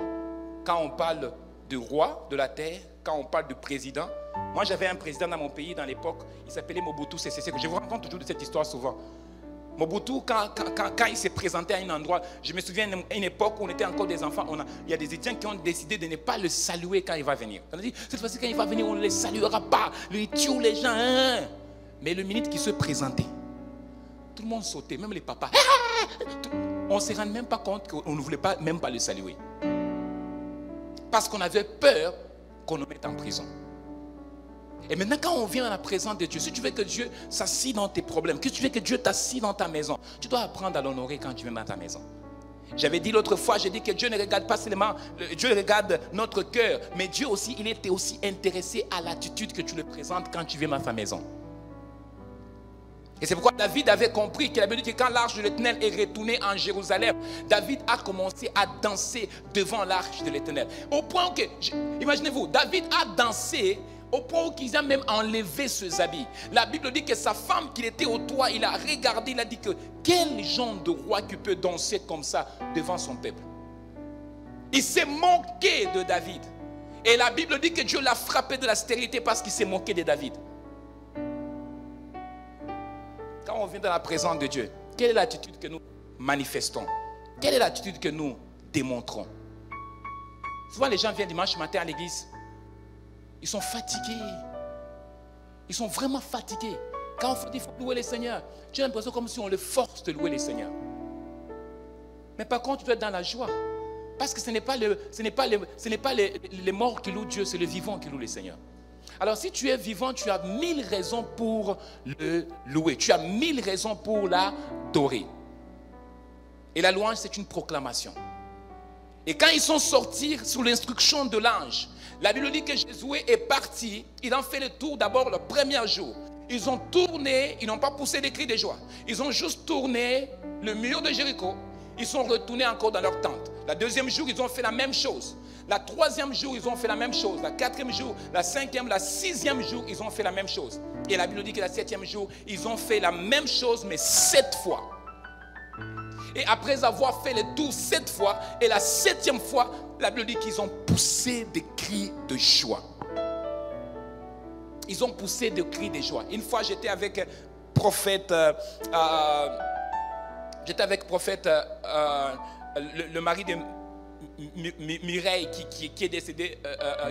quand on parle de roi de la terre, quand on parle de président. Moi, j'avais un président dans mon pays dans l'époque, il s'appelait Mobutu Sese Seko. Je vous raconte toujours de cette histoire souvent. Mobutu, quand il s'est présenté à un endroit, je me souviens à une époque où on était encore des enfants, il y a des étudiants qui ont décidé de ne pas le saluer quand il va venir. On a dit, cette fois-ci, quand il va venir, on ne le saluera pas. Il tue les gens. Hein. Mais le minute qu'il se présentait, tout le monde sautait, même les papas. On ne se rend même pas compte qu'on ne voulait pas, même pas le saluer. Parce qu'on avait peur qu'on nous mette en prison. Et maintenant, quand on vient à la présence de Dieu, si tu veux que Dieu s'assied dans tes problèmes, que tu veux que Dieu t'assied dans ta maison, tu dois apprendre à l'honorer quand tu viens dans ta maison. J'avais dit l'autre fois, j'ai dit que Dieu ne regarde pas seulement, Dieu regarde notre cœur, mais Dieu aussi, il était aussi intéressé à l'attitude que tu le présentes quand tu viens dans ta maison. Et c'est pourquoi David avait compris qu'il avait dit que quand l'arche de l'Éternel est retournée en Jérusalem, David a commencé à danser devant l'arche de l'Éternel. Au point que, imaginez-vous, David a dansé au point où il a même enlevé ses habits. La Bible dit que sa femme qui était au toit, il a regardé, il a dit que quel genre de roi qui peut danser comme ça devant son peuple. Il s'est moqué de David. Et la Bible dit que Dieu l'a frappé de la stérilité parce qu'il s'est moqué de David. Quand on vient dans la présence de Dieu, quelle est l'attitude que nous manifestons? Quelle est l'attitude que nous démontrons? Souvent les gens viennent dimanche matin à l'église. Ils sont fatigués. Ils sont vraiment fatigués. Quand on dit qu'il faut louer le Seigneur, tu as l'impression comme si on le force de louer le Seigneur. Mais par contre, tu dois être dans la joie. Parce que ce n'est pas les morts qui louent Dieu, c'est le vivant qui loue le Seigneur. Alors si tu es vivant, tu as 1000 raisons pour le louer. Tu as 1000 raisons pour l'adorer. Et la louange, c'est une proclamation. Et quand ils sont sortis sous l'instruction de l'ange, la Bible dit que Josué est parti. Il en fait le tour d'abord le premier jour. Ils ont tourné, ils n'ont pas poussé des cris de joie. Ils ont juste tourné le mur de Jéricho. Ils sont retournés encore dans leur tente. Le deuxième jour, ils ont fait la même chose. Le troisième jour, ils ont fait la même chose. Le quatrième jour, le cinquième, le sixième jour, ils ont fait la même chose. Et la Bible dit que le septième jour, ils ont fait la même chose, mais 7 fois. Et après avoir fait le tour 7 fois, et la 7e fois, la Bible dit qu'ils ont poussé des cris de joie. Ils ont poussé des cris de joie. Une fois, j'étais avec prophète, le mari de Mireille qui est décédé,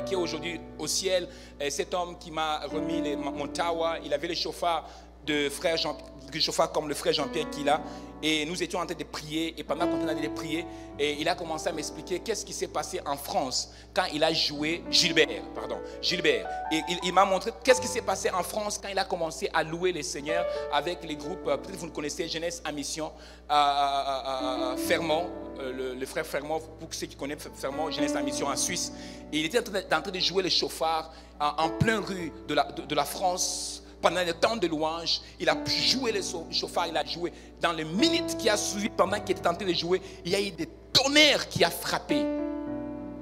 qui est aujourd'hui au ciel. Et cet homme qui m'a remis mon tawa, il avait le chauffard de frère Jean, le chauffard comme le frère Jean-Pierre qu'il a. Et nous étions en train de prier. Et pendant qu'on allait prier, et il a commencé à m'expliquer qu'est-ce qui s'est passé en France quand il a joué Gilbert. Et il m'a montré qu'est-ce qui s'est passé en France quand il a commencé à louer les seigneurs avec les groupes, peut-être vous le connaissez, Jeunesse à Mission, Fermont, le frère Fermont, pour ceux qui connaissent Fermont, Jeunesse à Mission en Suisse. Et il était en train de jouer le chauffard en plein rue de la France. Pendant le temps de louange, il a joué le chauffard, il a joué. Dans les minutes qui a suivi, pendant qu'il était en train de jouer, il y a eu des tonnerres qui a frappé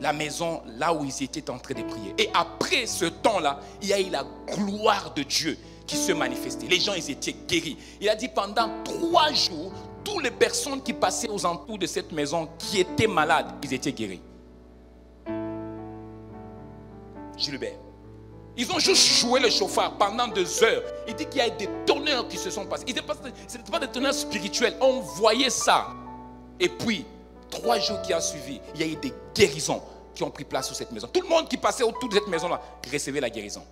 la maison là où ils étaient en train de prier. Et après ce temps-là, il y a eu la gloire de Dieu qui se manifestait. Les gens, ils étaient guéris. Il a dit pendant 3 jours, toutes les personnes qui passaient aux alentours de cette maison, qui étaient malades, ils étaient guéris. Gilbert. Ils ont juste joué le chauffard pendant 2 heures. Il dit qu'il y a des tonnerres qui se sont passés. Ce n'était pas des tonnerres spirituels. On voyait ça. Et puis, 3 jours qui ont suivi, il y a eu des guérisons qui ont pris place sur cette maison. Tout le monde qui passait autour de cette maison-là recevait la guérison.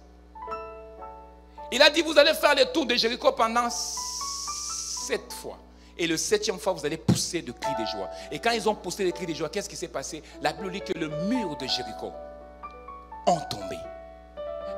Il a dit, vous allez faire le tour de Jéricho pendant 7 fois. Et le 7e fois, vous allez pousser de cris de joie. Et quand ils ont poussé des cris de joie, qu'est-ce qui s'est passé? La Bible dit que le mur de Jéricho ont tombé.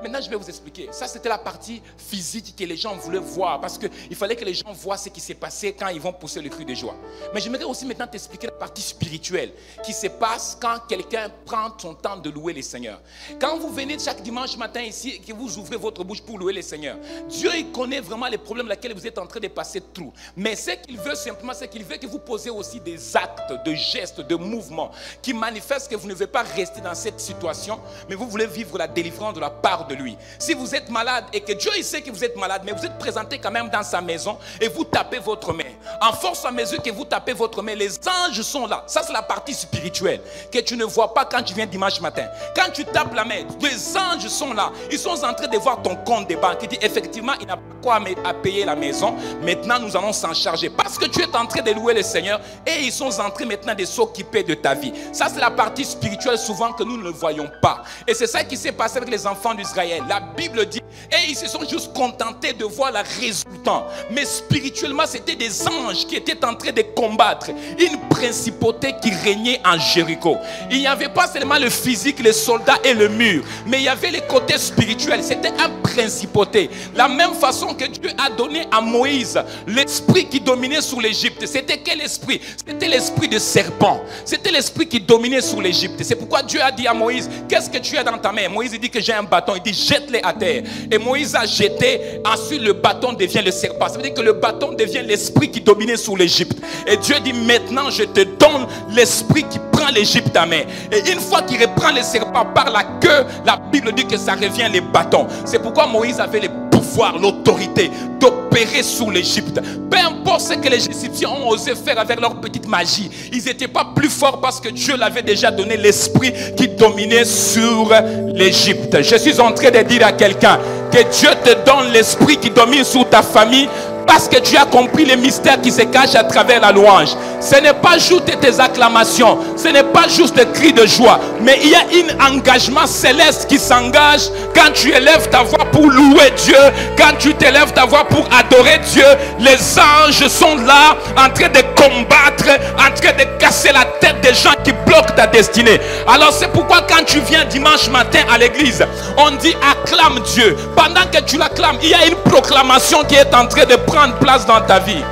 Maintenant, je vais vous expliquer. Ça, c'était la partie physique que les gens voulaient voir. Parce qu'il fallait que les gens voient ce qui s'est passé quand ils vont pousser le cri de joie. Mais j'aimerais aussi maintenant t'expliquer la partie spirituelle qui se passe quand quelqu'un prend son temps de louer les Seigneurs. Quand vous venez chaque dimanche matin ici et que vous ouvrez votre bouche pour louer les Seigneurs, Dieu, il connaît vraiment les problèmes lesquels vous êtes en train de passer through. Mais ce qu'il veut simplement, c'est qu'il veut que vous posez aussi des actes, de gestes, de mouvements qui manifestent que vous ne devez pas rester dans cette situation, mais vous voulez vivre la délivrance de la part de lui. Si vous êtes malade et que Dieu il sait que vous êtes malade, mais vous êtes présenté quand même dans sa maison et vous tapez votre main, en force à mesure que vous tapez votre main, les anges sont là. Ça c'est la partie spirituelle que tu ne vois pas quand tu viens dimanche matin. Quand tu tapes la main, les anges sont là. Ils sont en train de voir ton compte de banque. Ils disent effectivement il n'a pas quoi à payer la maison. Maintenant nous allons s'en charger parce que tu es en train de louer le Seigneur et ils sont en train maintenant de s'occuper de ta vie. Ça c'est la partie spirituelle souvent que nous ne voyons pas. Et c'est ça qui s'est passé avec les enfants d'Israël. La Bible dit, et ils se sont juste contentés de voir le résultat. Mais spirituellement, c'était des anges qui étaient en train de combattre une principauté qui régnait en Jéricho. Il n'y avait pas seulement le physique, les soldats et le mur, mais il y avait le côté spirituel. C'était un principauté. La même façon que Dieu a donné à Moïse l'esprit qui dominait sur l'Égypte. C'était quel esprit? C'était l'esprit de serpent. C'était l'esprit qui dominait sur l'Égypte. C'est pourquoi Dieu a dit à Moïse, qu'est-ce que tu as dans ta main? Moïse dit que j'ai un bâton. Il dit jette-les à terre. Et Moïse a jeté, ensuite le bâton devient le serpent. Ça veut dire que le bâton devient l'esprit qui dominait sur l'Égypte. Et Dieu dit maintenant je te donne l'esprit qui prend l'Égypte à main. Et une fois qu'il reprend le serpent par la queue, la Bible dit que ça revient les bâtons. C'est pourquoi Moïse avait le pouvoir, l'autorité d'opérer sur l'Égypte. Peu importe ce que les Égyptiens ont osé faire avec leur petite magie, ils n'étaient pas plus forts parce que Dieu l'avait déjà donné l'esprit qui dominait sur l'Égypte. Je suis en train de dire à quelqu'un que Dieu te donne l'esprit qui domine sur ta famille parce que tu as compris les mystères qui se cachent à travers la louange. Ce n'est pas juste tes acclamations, ce n'est pas juste des cris de joie, mais il y a un engagement céleste qui s'engage quand tu élèves ta voix pour louer Dieu, quand tu t'élèves ta voix pour adorer Dieu. Les anges sont là en train de combattre, en train de casser la tête des gens qui bloquent ta destinée. Alors c'est pourquoi quand tu viens dimanche matin à l'église, on dit acclame Dieu. Pendant que tu l'acclames, il y a une proclamation qui est en train de prendre place dans ta vie.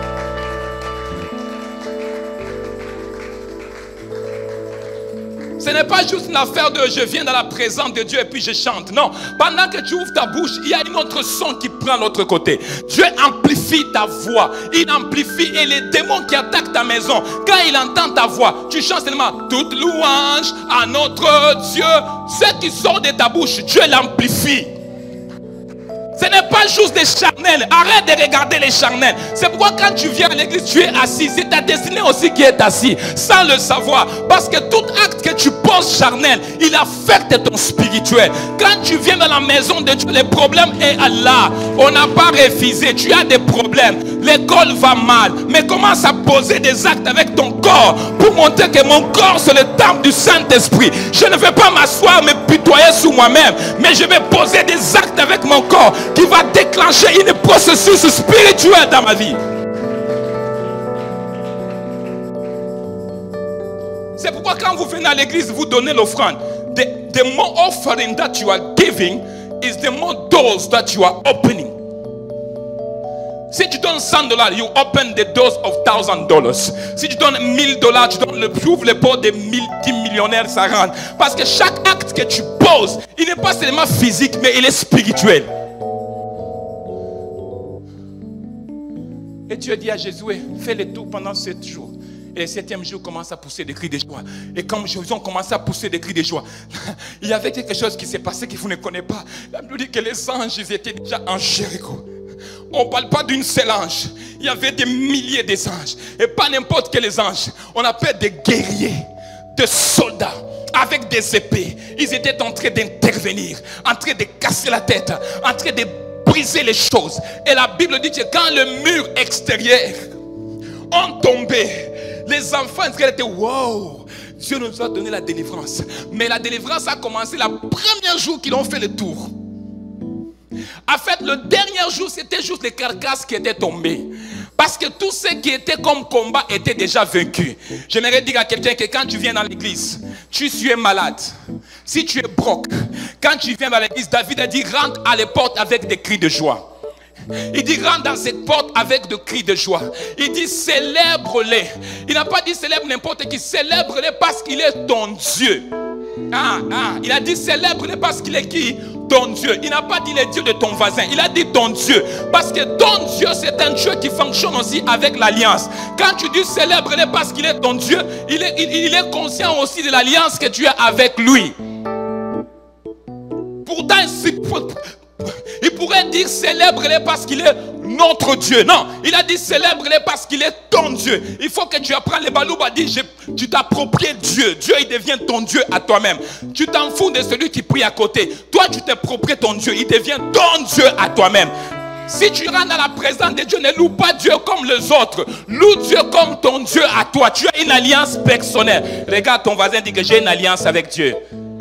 Ce n'est pas juste une affaire de je viens dans la présence de Dieu et puis je chante. Non, pendant que tu ouvres ta bouche, il y a une autre son qui prend l'autre côté. Dieu amplifie ta voix. Il amplifie et les démons qui attaquent ta maison, quand il entend ta voix, tu chantes seulement toute louange à notre Dieu. Ce qui sort de ta bouche, Dieu l'amplifie. Ce n'est pas juste des charnels. Arrête de regarder les charnels. C'est pourquoi quand tu viens à l'église, tu es assis. C'est ta destinée aussi qui est assis, sans le savoir. Parce que tout acte que tu poses charnel, il affecte ton spirituel. Quand tu viens dans la maison de Dieu, le problème est là. On n'a pas refusé. Tu as des problèmes. L'école va mal. Mais commence à poser des actes avec ton corps pour montrer que mon corps, c'est le temple du Saint-Esprit. Je ne vais pas m'asseoir, me pitoyer sur moi-même. Mais je vais poser des actes avec mon corps qui va déclencher un processus spirituel dans ma vie. C'est pourquoi quand vous venez à l'église, vous donnez l'offrande. The more offering that you are giving is the more doors that you are opening. Si tu donnes $100, you open the doors of $1,000. Si tu donnes $1,000, tu donnes ouvres les portes des multimillionnaires, ça rentre. Parce que chaque acte que tu poses, il n'est pas seulement physique, mais il est spirituel. Et Dieu dit à Josué, fais le tour pendant 7 jours. Et le 7e jour, commence à pousser des cris de joie. Et comme Josué commence à pousser des cris de joie, il y avait quelque chose qui s'est passé que vous ne connaissez pas. La Bible dit que les anges, ils étaient déjà en Jéricho. On ne parle pas d'une seule ange. Il y avait des milliers d'anges. Et pas n'importe quels anges. On appelle des guerriers, des soldats, avec des épées. Ils étaient en train d'intervenir, en train de casser la tête, en train de briser les choses. Et la Bible dit que quand le mur extérieur ont tombé, les enfants étaient wow, Dieu nous a donné la délivrance. Mais la délivrance a commencé le premier jour qu'ils ont fait le tour. En fait, le dernier jour, c'était juste les carcasses qui étaient tombées. Parce que tout ce qui était comme combat était déjà vaincu. J'aimerais dire à quelqu'un que quand tu viens dans l'église, tu es malade. Si tu es broke, quand tu viens dans l'église, David a dit rentre à les portes avec des cris de joie. Il dit rentre dans cette porte avec des cris de joie. Il dit célèbre-les. Il n'a pas dit célèbre n'importe qui. Célèbre-les parce qu'il est ton Dieu. Il a dit célèbre-les parce qu'il est qui? Ton Dieu. Il n'a pas dit le Dieu de ton voisin. Il a dit ton Dieu. Parce que ton Dieu, c'est un Dieu qui fonctionne aussi avec l'alliance. Quand tu dis célèbre-les parce qu'il est ton Dieu, il est conscient aussi de l'alliance que tu as avec lui. Pourtant, il pourrait dire célèbre-les parce qu'il est notre Dieu. Non, il a dit célèbre-les parce qu'il est ton Dieu. Il faut que tu apprennes. Les Balouba dit tu t'appropries Dieu. Dieu, il devient ton Dieu à toi-même. Tu t'en fous de celui qui prie à côté. Toi, tu t'appropries ton Dieu. Il devient ton Dieu à toi-même. Si tu rentres dans la présence de Dieu, ne loue pas Dieu comme les autres. Loue Dieu comme ton Dieu à toi. Tu as une alliance personnelle. Regarde ton voisin, dit que j'ai une alliance avec Dieu.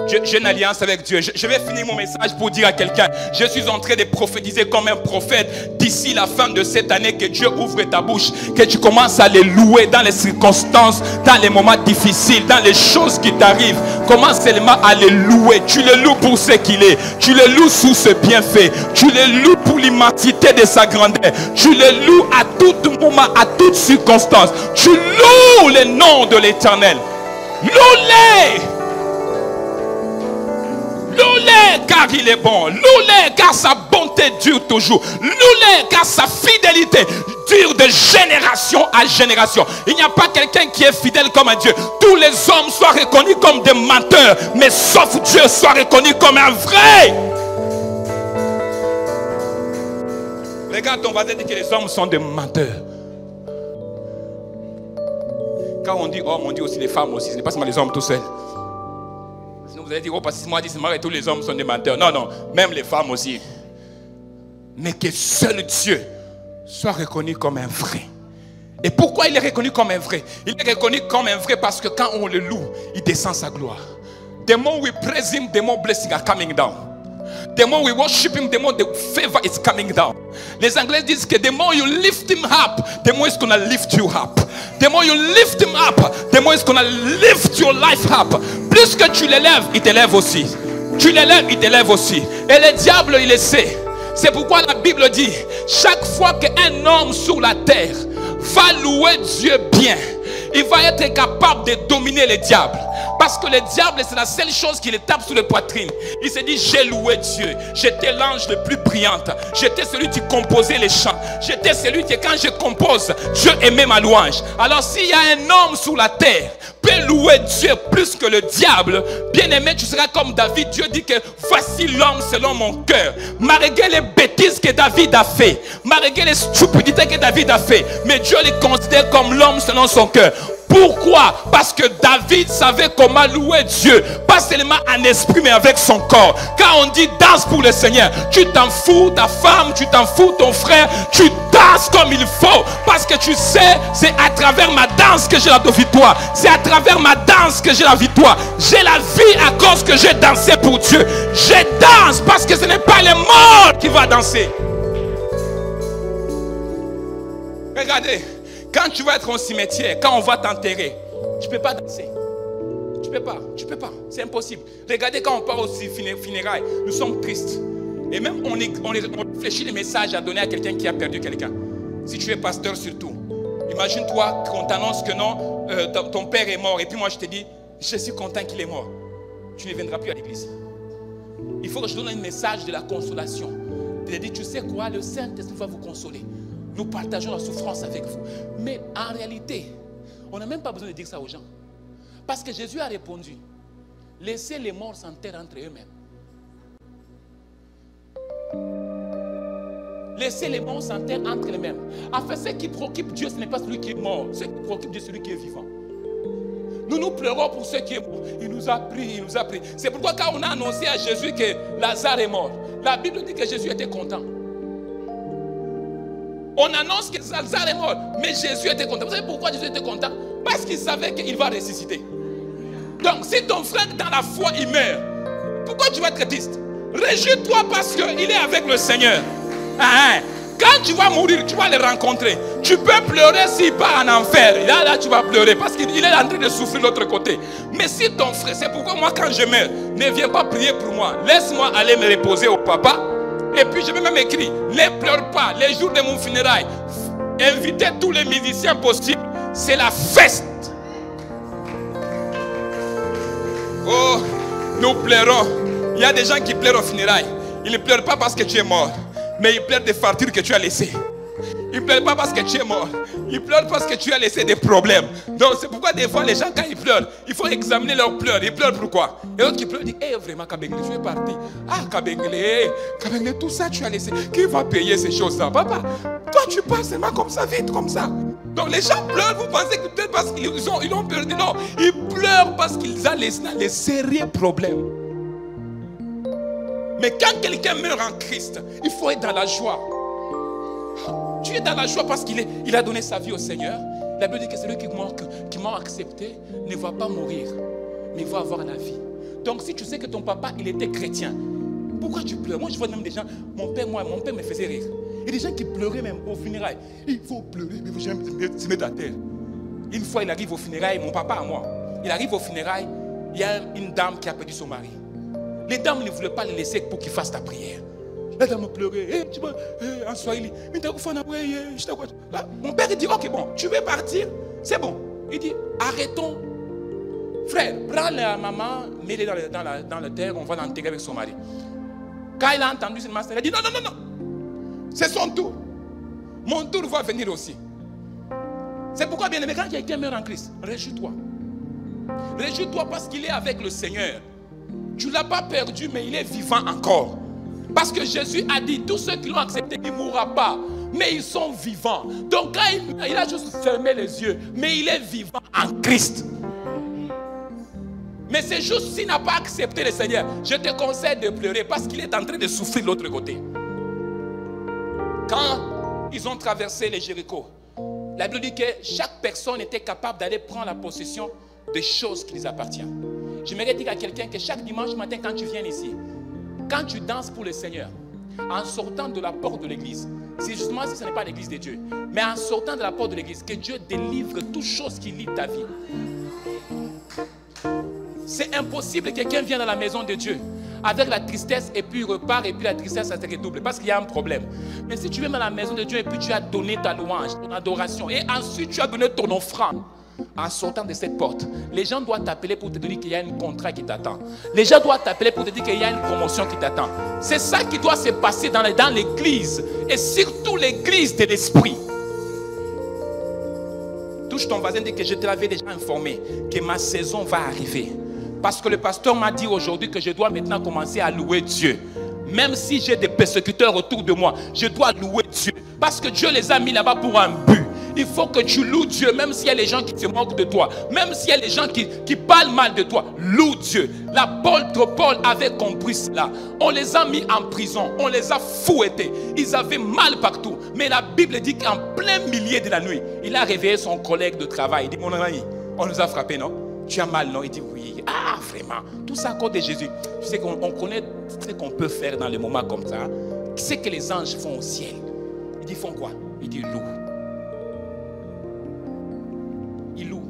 J'ai une alliance avec Dieu. Je vais finir mon message pour dire à quelqu'un, je suis en train de prophétiser comme un prophète d'ici la fin de cette année, que Dieu ouvre ta bouche, que tu commences à les louer dans les circonstances, dans les moments difficiles, dans les choses qui t'arrivent. Commence seulement à les louer. Tu le loues pour ce qu'il est. Tu le loues sous ses bienfaits. Tu le loues pour l'immensité de sa grandeur. Tu le loues à tout moment, à toute circonstance. Tu loues le nom de l'Éternel. Loue-les. Loue-le car il est bon. Loue-le car sa bonté dure toujours. Loue-le car sa fidélité dure de génération à génération. Il n'y a pas quelqu'un qui est fidèle comme un Dieu. Tous les hommes soient reconnus comme des menteurs, mais sauf Dieu soit reconnu comme un vrai. Regarde ton voisin, dit que les hommes sont des menteurs. Quand on dit homme, on dit aussi les femmes aussi. Ce n'est pas seulement les hommes tout seuls. Vous allez dire, oh, parce que moi, tous les hommes sont des menteurs. Non, non, même les femmes aussi. Mais que seul Dieu soit reconnu comme un vrai. Et pourquoi il est reconnu comme un vrai? Il est reconnu comme un vrai parce que quand on le loue, il descend sa gloire. The more we praise him, the more blessings are coming down. The more we worship him, the more the favor is coming down. Les Anglais disent que the more you lift him up, the more he's gonna lift you up. The more you lift him up, the more he's gonna lift your life up. Plus que tu l'élèves, il t'élève aussi. Tu l'élèves, il t'élève aussi. Et le diable, il le sait. C'est pourquoi la Bible dit, chaque fois qu'un homme sur la terre va louer Dieu bien, il va être capable de dominer le diable. Parce que le diable, c'est la seule chose qui le tape sur la poitrine. Il se dit, j'ai loué Dieu. J'étais l'ange le plus brillant. J'étais celui qui composait les chants. J'étais celui qui, quand je compose, Dieu aimait ma louange. Alors s'il y a un homme sur la terre, peux louer Dieu plus que le diable, bien-aimé, tu seras comme David. Dieu dit que voici l'homme selon mon cœur. Malgré les bêtises que David a fait, malgré les stupidités que David a fait, mais Dieu les considère comme l'homme selon son cœur. Pourquoi? Parce que David savait comment louer Dieu, pas seulement en esprit mais avec son corps. Quand on dit danse pour le Seigneur, tu t'en fous ta femme, tu t'en fous ton frère, tu danses comme il faut, parce que tu sais, c'est à travers ma danse que j'ai la victoire. C'est à travers ma danse que j'ai la victoire. J'ai la vie à cause que j'ai dansé pour Dieu. Je danse parce que ce n'est pas les morts qui vont danser. Regardez, quand tu vas être au cimetière, quand on va t'enterrer, tu ne peux pas danser. Tu ne peux pas. C'est impossible. Regardez, quand on part aux funérailles, nous sommes tristes. Et même on réfléchit les messages à donner à quelqu'un qui a perdu quelqu'un. Si tu es pasteur surtout, imagine-toi qu'on t'annonce que non, ton père est mort. Et puis moi je te dis, je suis content qu'il est mort. Tu ne viendras plus à l'église. Il faut que je donne un message de la consolation. Il a dit, tu sais quoi, le Saint-Esprit va vous consoler. Nous partageons la souffrance avec vous. Mais en réalité, on n'a même pas besoin de dire ça aux gens. Parce que Jésus a répondu, laissez les morts s'enterrer entre eux-mêmes. Laissez les morts s'enterrer entre eux-mêmes. En fait, ce qui préoccupe Dieu, ce n'est pas celui qui est mort. Ce qui préoccupe Dieu, c'est celui qui est vivant. Nous pleurons pour ceux qui est mort. Il nous a pris, il nous a pris. C'est pourquoi quand on a annoncé à Jésus que Lazare est mort, la Bible dit que Jésus était content. On annonce que Lazare est mort, mais Jésus était content. Vous savez pourquoi Jésus était content? Parce qu'il savait qu'il va ressusciter. Donc, si ton frère dans la foi, il meurt, pourquoi tu vas être triste? Réjouis-toi parce qu'il est avec le Seigneur. Quand tu vas mourir, tu vas le rencontrer. Tu peux pleurer s'il part en enfer. Là, tu vas pleurer parce qu'il est en train de souffrir de l'autre côté. Mais si ton frère, c'est pourquoi moi, quand je meurs, ne viens pas prier pour moi. Laisse-moi aller me reposer au papa. Et puis je vais même écrire, ne pleure pas, les jours de mon funérail, invitez tous les musiciens possibles, c'est la fête. Oh, nous pleurons. Il y a des gens qui pleurent au funérail. Ils ne pleurent pas parce que tu es mort, mais ils pleurent des fartures que tu as laissées. Ils ne pleurent pas parce que tu es mort. Ils pleurent parce que tu as laissé des problèmes. Donc c'est pourquoi des fois les gens quand ils pleurent, il faut examiner leurs pleurs. Ils pleurent pourquoi? Et l'autre qui pleure dit, vraiment Kabengle, tu es parti. Ah Kabengle, tout ça tu as laissé. Qui va payer ces choses-là? Papa, toi tu passes seulement comme ça, vite comme ça. Donc les gens pleurent, vous pensez que peut-être parce qu'ils ont perdu. Non, ils pleurent parce qu'ils ont les sérieux problèmes. Mais quand quelqu'un meurt en Christ, il faut être dans la joie. Tu es dans la joie parce qu'il a donné sa vie au Seigneur. La Bible dit que celui qui m'a accepté ne va pas mourir, mais va avoir la vie. Donc si tu sais que ton papa, il était chrétien, pourquoi tu pleures? Moi je vois même des gens, mon père me faisait rire. Il y a des gens qui pleuraient même au funérail. Il faut pleurer, mais il faut jamais se mettre à terre. Une fois il arrive au funérail, mon papa à moi, il arrive au funérail, il y a une dame qui a perdu son mari. Les dames ne voulaient pas le laisser pour qu'il fasse ta prière. La dame pleurait, en Swahili. Mon père il dit, ok bon, tu veux partir? C'est bon. Il dit, arrêtons. Frère, prends la maman, mets-la dans la terre, on va l'enterrer avec son mari. Quand il a entendu cette master, il a dit, non. C'est son tour. Mon tour va venir aussi. C'est pourquoi, bien aimé, quand quelqu'un meurt en Christ, réjouis-toi. Réjouis-toi parce qu'il est avec le Seigneur. Tu ne l'as pas perdu, mais il est vivant encore. Parce que Jésus a dit, tous ceux qui l'ont accepté, il ne mourra pas. Mais ils sont vivants. Donc quand il a juste fermé les yeux, mais il est vivant en Christ. Mais c'est juste s'il n'a pas accepté le Seigneur, je te conseille de pleurer parce qu'il est en train de souffrir de l'autre côté. Quand ils ont traversé les Jéricho, la Bible dit que chaque personne était capable d'aller prendre la possession des choses qui les appartiennent. J'aimerais dire à quelqu'un que chaque dimanche matin, quand tu viens ici, quand tu danses pour le Seigneur, en sortant de la porte de l'église, c'est justement si ce n'est pas l'église de Dieu, mais en sortant de la porte de l'église, que Dieu délivre toute chose qui lie ta vie. C'est impossible que quelqu'un vienne dans la maison de Dieu avec la tristesse et puis il repart et puis la tristesse ça se redouble parce qu'il y a un problème. Mais si tu viens dans la maison de Dieu et puis tu as donné ta louange, ton adoration et ensuite tu as donné ton offrande, en sortant de cette porte, les gens doivent t'appeler pour te dire qu'il y a un contrat qui t'attend. Les gens doivent t'appeler pour te dire qu'il y a une promotion qui t'attend. C'est ça qui doit se passer dans l'église et surtout l'église de l'esprit. Touche ton voisin, dis que je te l'avais déjà informé que ma saison va arriver. Parce que le pasteur m'a dit aujourd'hui que je dois maintenant commencer à louer Dieu. Même si j'ai des persécuteurs autour de moi, je dois louer Dieu. Parce que Dieu les a mis là-bas pour un but. Il faut que tu loues Dieu, même s'il y a les gens qui se moquent de toi, même s'il y a les gens qui parlent mal de toi. Loue Dieu. L'apôtre Paul avait compris cela. On les a mis en prison, on les a fouettés. Ils avaient mal partout. Mais la Bible dit qu'en plein milieu de la nuit, il a réveillé son collègue de travail. Il dit, mon ami, on nous a frappé, non? Tu as mal, non? Il dit, oui. Ah, vraiment. Tout ça à cause de Jésus. Tu sais qu'on connaît ce qu'on peut faire dans les moments comme ça. C'est que les anges font au ciel. Il dit, ils font quoi? Il dit, loue. Ils louent.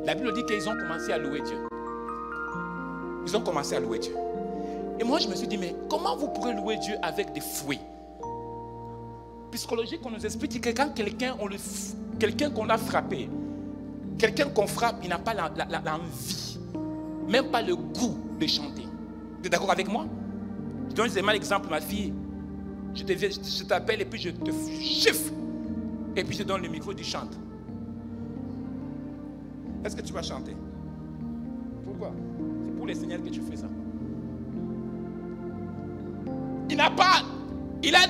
La Bible dit qu'ils ont commencé à louer Dieu. Ils ont commencé à louer Dieu. Et moi, je me suis dit, mais comment vous pourrez louer Dieu avec des fouets? Psychologique, on nous explique que quand quelqu'un qu'on a frappé, quelqu'un qu'on frappe, il n'a pas l'envie, même pas le goût de chanter. Tu es d'accord avec moi? Je donne un exemple, ma fille. Je t'appelle et puis je te chiffre. Et puis je donne le micro, tu chantes. Est-ce que tu vas chanter? Pourquoi? C'est pour les seigneurs que tu fais ça. Il a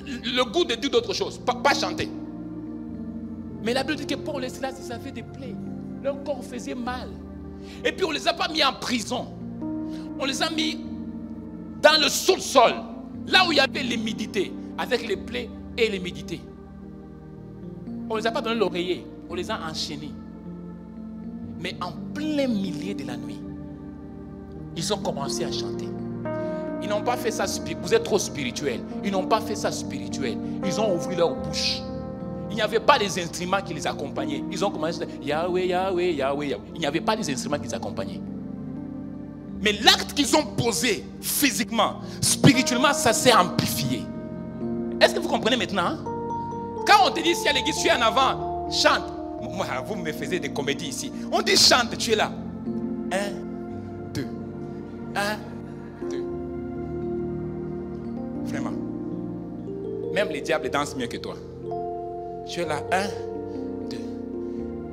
le goût de dire d'autre chose, pas chanter. Mais la Bible dit que Paul et Silas, ils avaient des plaies. Leur corps faisait mal. Et puis on ne les a pas mis en prison. On les a mis dans le sous-sol, là où il y avait l'humidité, avec les plaies et l'humidité. On ne les a pas donné l'oreiller, on les a enchaînés. Mais en plein milieu de la nuit, ils ont commencé à chanter. Ils n'ont pas fait ça spirituel. Vous êtes trop spirituel. Ils n'ont pas fait ça spirituel. Ils ont ouvert leur bouche. Il n'y avait pas les instruments qui les accompagnaient. Ils ont commencé à dire Yahweh, Yahweh, Yahweh, Yahweh. Il n'y avait pas les instruments qui les accompagnaient. Mais l'acte qu'ils ont posé physiquement, spirituellement, ça s'est amplifié. Est-ce que vous comprenez maintenant? Hein? Quand on te dit si à l'église tu es en avant, chante. Moi, vous me faisiez des comédies ici. On dit chante, tu es là. 1, 2. 1, 2. Vraiment. Même les diables dansent mieux que toi. Tu es là. 1, 2.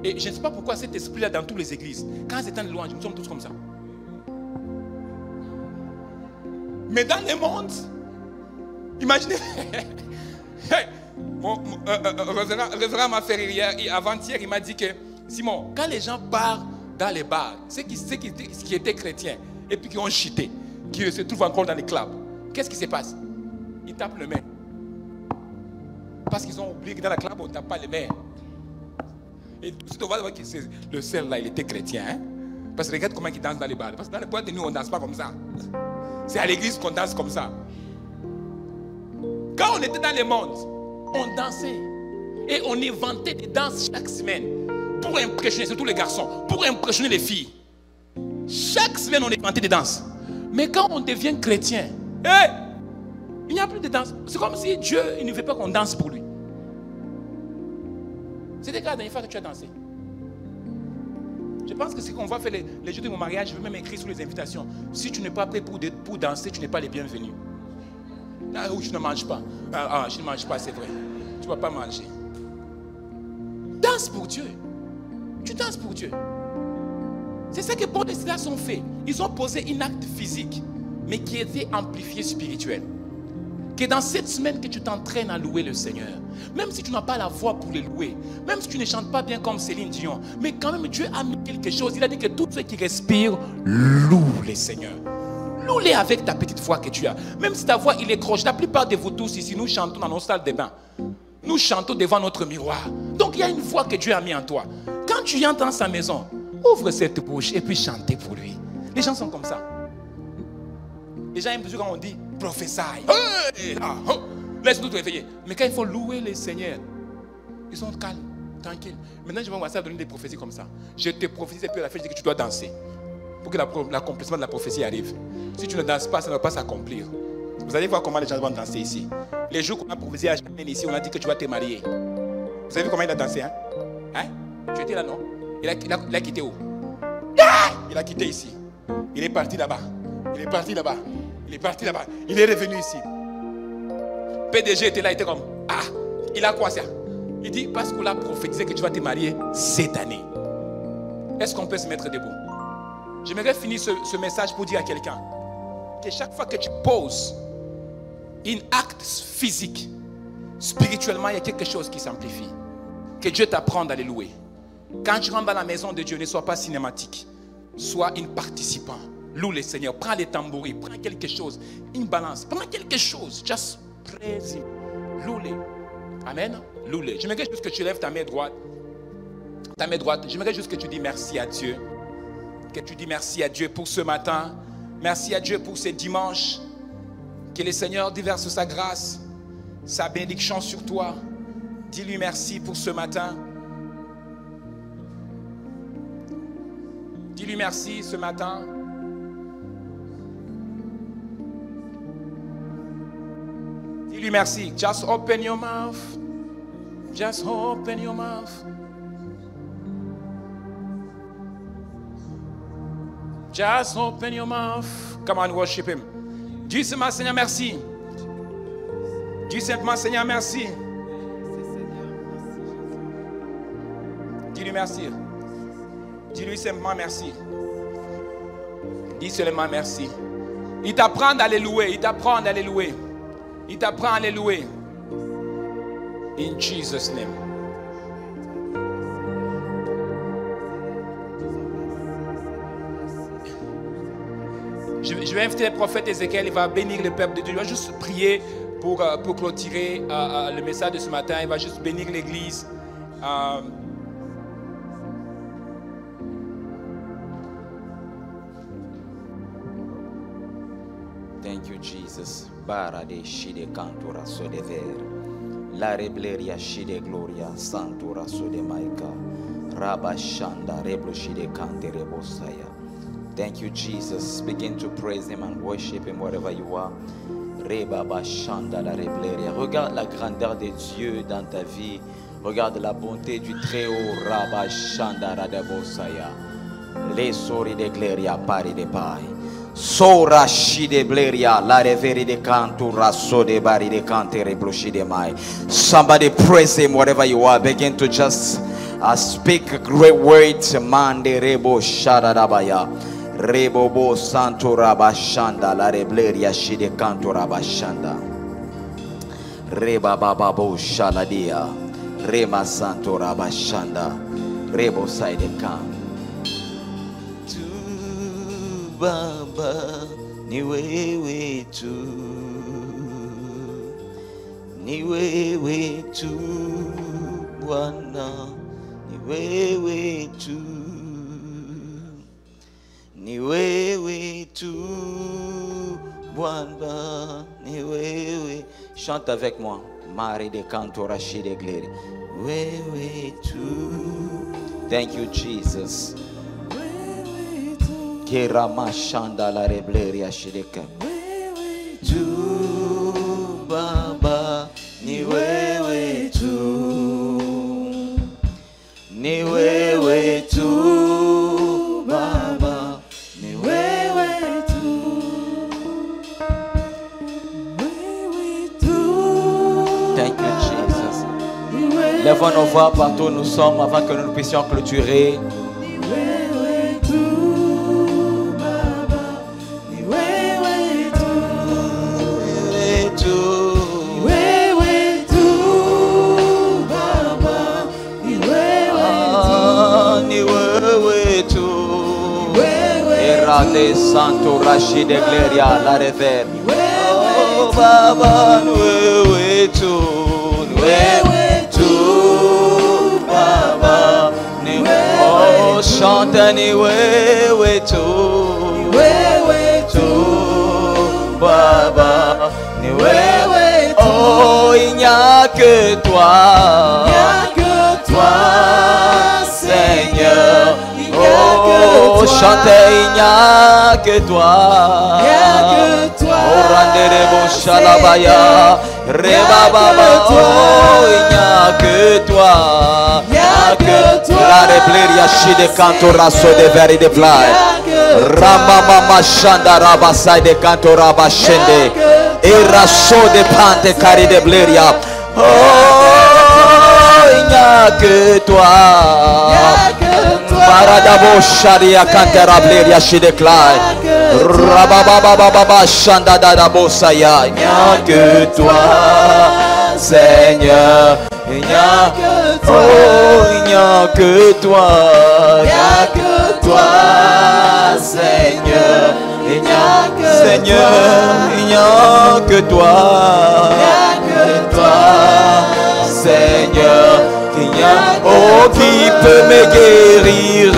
Et je ne sais pas pourquoi cet esprit-là dans toutes les églises, quand c'est un louange, nous sommes tous comme ça. Mais dans le monde, imaginez. Révérend m'a fait rire hier, avant-hier, il m'a dit que Simon, quand les gens partent dans les bars, ceux qui étaient chrétiens et puis qui ont chuté, qui se trouvent encore dans les clubs, qu'est-ce qui se passe? Ils tapent le main. Parce qu'ils ont oublié que dans la club, on ne tape pas les mains. Et tu vas voir que le seul là, il était chrétien. Hein? Parce que regarde comment il danse dans les bars. Parce que dans les boîtes de nous, on ne danse pas comme ça. C'est à l'église qu'on danse comme ça. Quand on était dans le monde, on dansait. Et on inventait des danses chaque semaine. Pour impressionner, surtout les garçons. Pour impressionner les filles. Chaque semaine, on inventait des danses. Mais quand on devient chrétien, il n'y a plus de danse. C'est comme si Dieu il ne veut pas qu'on danse pour lui. C'était quand la dernière fois que tu as dansé? Je pense que ce qu'on va faire les jours de mon mariage, je vais même écrire sur les invitations. Si tu n'es pas prêt pour danser, tu n'es pas les bienvenus. Ah oui, tu ne manges pas. Je ne mange pas, c'est vrai. Tu ne vas pas manger. Danse pour Dieu. Tu danses pour Dieu. C'est ça que Paul et Silas ont fait. Ils ont posé un acte physique, mais qui était amplifié spirituel. Que dans cette semaine que tu t'entraînes à louer le Seigneur, même si tu n'as pas la voix pour le louer, même si tu ne chantes pas bien comme Céline Dion, mais quand même Dieu a mis quelque chose. Il a dit que tous ceux qui respirent louent le Seigneur. Loue-les avec ta petite voix que tu as. Même si ta voix il est croche, la plupart de vous tous ici, nous chantons dans nos salles de bain. Nous chantons devant notre miroir. Donc il y a une voix que Dieu a mis en toi. Quand tu entres dans sa maison, ouvre cette bouche et puis chantez pour lui. Les gens sont comme ça. Les gens aiment toujours quand on dit prophétie. Hey, laisse-nous te réveiller. Mais quand il faut louer les seigneurs, ils sont calmes, tranquilles. Maintenant, je vais commencer à donner des prophéties comme ça. Je te prophétise et puis à la fin, je dis que tu dois danser. Pour que l'accomplissement de la prophétie arrive. Si tu ne danses pas, ça ne va pas s'accomplir. Vous allez voir comment les gens vont danser ici. Les jours qu'on a prophétisé à Janine ici, on a dit que tu vas te marier. Vous avez vu comment il a dansé, hein? Tu étais là, non? Il a quitté où? Il a quitté ici. Il est parti là-bas. Il est parti là-bas. Il est parti là-bas. Il est revenu ici. PDG était là, il était comme, il a quoi ça? Il dit, parce qu'on l'a prophétisé que tu vas te marier cette année. Est-ce qu'on peut se mettre debout? J'aimerais finir ce message pour dire à quelqu'un que chaque fois que tu poses un acte physique, spirituellement, il y a quelque chose qui s'amplifie. Que Dieu t'apprend à les louer. Quand tu rentres dans la maison de Dieu, ne sois pas cinématique. Sois un participant. Loue le Seigneur. Prends les tambourins. Prends quelque chose. Une balance. Prends quelque chose. Just praise Him. Loue-le. Amen. Loue-le. J'aimerais juste que tu lèves ta main droite. Ta main droite. J'aimerais juste que tu dis merci à Dieu. Que tu dis merci à Dieu pour ce matin. Merci à Dieu pour ce dimanche. Que le Seigneur déverse sa grâce, sa bénédiction sur toi. Dis-lui merci pour ce matin. Dis-lui merci ce matin. Dis-lui merci. Just open your mouth. Just open your mouth. Just open your mouth. Come on, worship Him. Dis simplement, Seigneur, merci. Dis simplement, Seigneur, merci. Dis-lui merci. Dis-lui simplement merci. Dis seulement merci. Il t'apprend à les louer. Il t'apprend à les louer. Il t'apprend à les louer. In Jesus' name. Je vais inviter le prophète Ézéchiel. Il va bénir le peuple de Dieu. Il va juste prier pour clôturer le message de ce matin. Il va juste bénir l'église. Thank you, Jesus. Barade shide cantora so de ver. La rebleria shide gloria santura so de maika. Rabashanda reblo shide cante rebosaya. Thank you, Jesus. Begin to praise Him and worship Him wherever you are. Reba bashanda la rebleria. Regarde la grandeur de Dieu dans ta vie. Regarde la bonté du Très-Haut. Rabashanda radebosaya. Les sori de gloria pari de pai. Sora shide bleria la reveri de canto raso de bari de cante rebloshi de mai. Somebody praise Him wherever you are. Begin to just speak great words. Mande rebo sharadabaya. Rebo bo santo rabashanda la rebleria shide canto rabashanda. Reba baba bo shaladia. Rema santo rabashanda. Rebo side can. Baba ni wewe tu, ni wewe tu Bwana, ni wewe tu, ni wewe tu Bwana, ni wewe. Chante avec moi. Marie de canto rachide glere. Wewe tu. Thank you, Jesus. Kera mashanda la rebleria shirika. Tu Baba ni wewe tu, ni wewe tu Baba, ni wewe tu, wewe tu. Thank you, Jesus. Lèvons nos voix partout où nous sommes avant que nous puissions clôturer. De Santo Rachid Egleria la rever. Oh Baba, wewe tu, wewe tu Baba, ni wewe. Oh chante ni wewe tu, wewe tu Baba, ni wewe tu. Oh il n'y a que toi, Seigneur. Oh, chantez, il n'y a que toi. Oh, rendez-le, Shalabaya. Reba Baba, oh, il n'y a que toi. La rebleria shide canto raso de veri de play. Rama mama shanda rabasai de canto rabashende. E raso de pante cari de bleria. Oh, a que toi. Maradabo Sharia Canterableria Shideclai. Rabababababa Shandadabo Saya. Il n'y a que toi, Seigneur. Il n'y a que toi. Oh, il n'y a que toi. Il n'y a que toi, Seigneur. Il n'y a que Seigneur, il n'y a que toi. Il n'y a que toi, Seigneur. Il n'y a oh qui peut me guérir.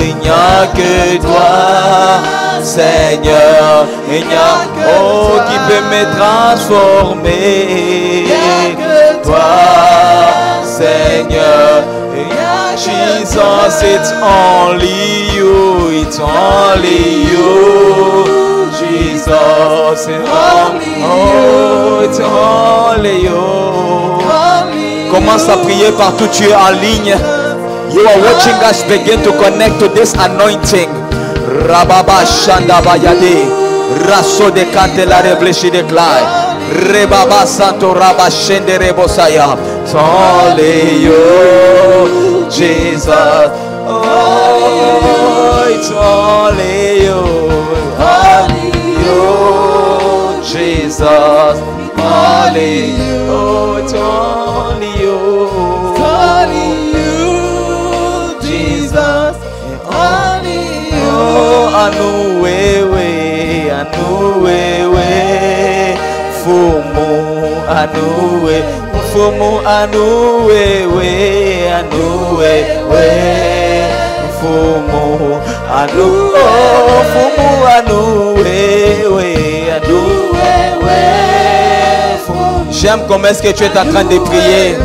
Il n'y a que toi, Seigneur. Il n'y a oh qui peut me transformer. Il n'y a que toi, Seigneur. Jesus, it's only you, it's only you. Jesus, it's only you, it's only you. Commence à prier partout tu es en ligne. You are watching us begin to connect to this anointing. Rababa Shanda Bayade, Raso de Cantela Rebleshi de Clay, Rebaba Santo Rabba Shende Rebosaya. It's only you, Jesus. Oh, it's only you, Jesus. Only you, oh, it's only you, Jesus. Only you. Oh, anuwewe, fumu, anuwe. Fumu anuwewe, fumu anu, oh, fumu anuwewe. J'aime comment est-ce que tu es en train de prier.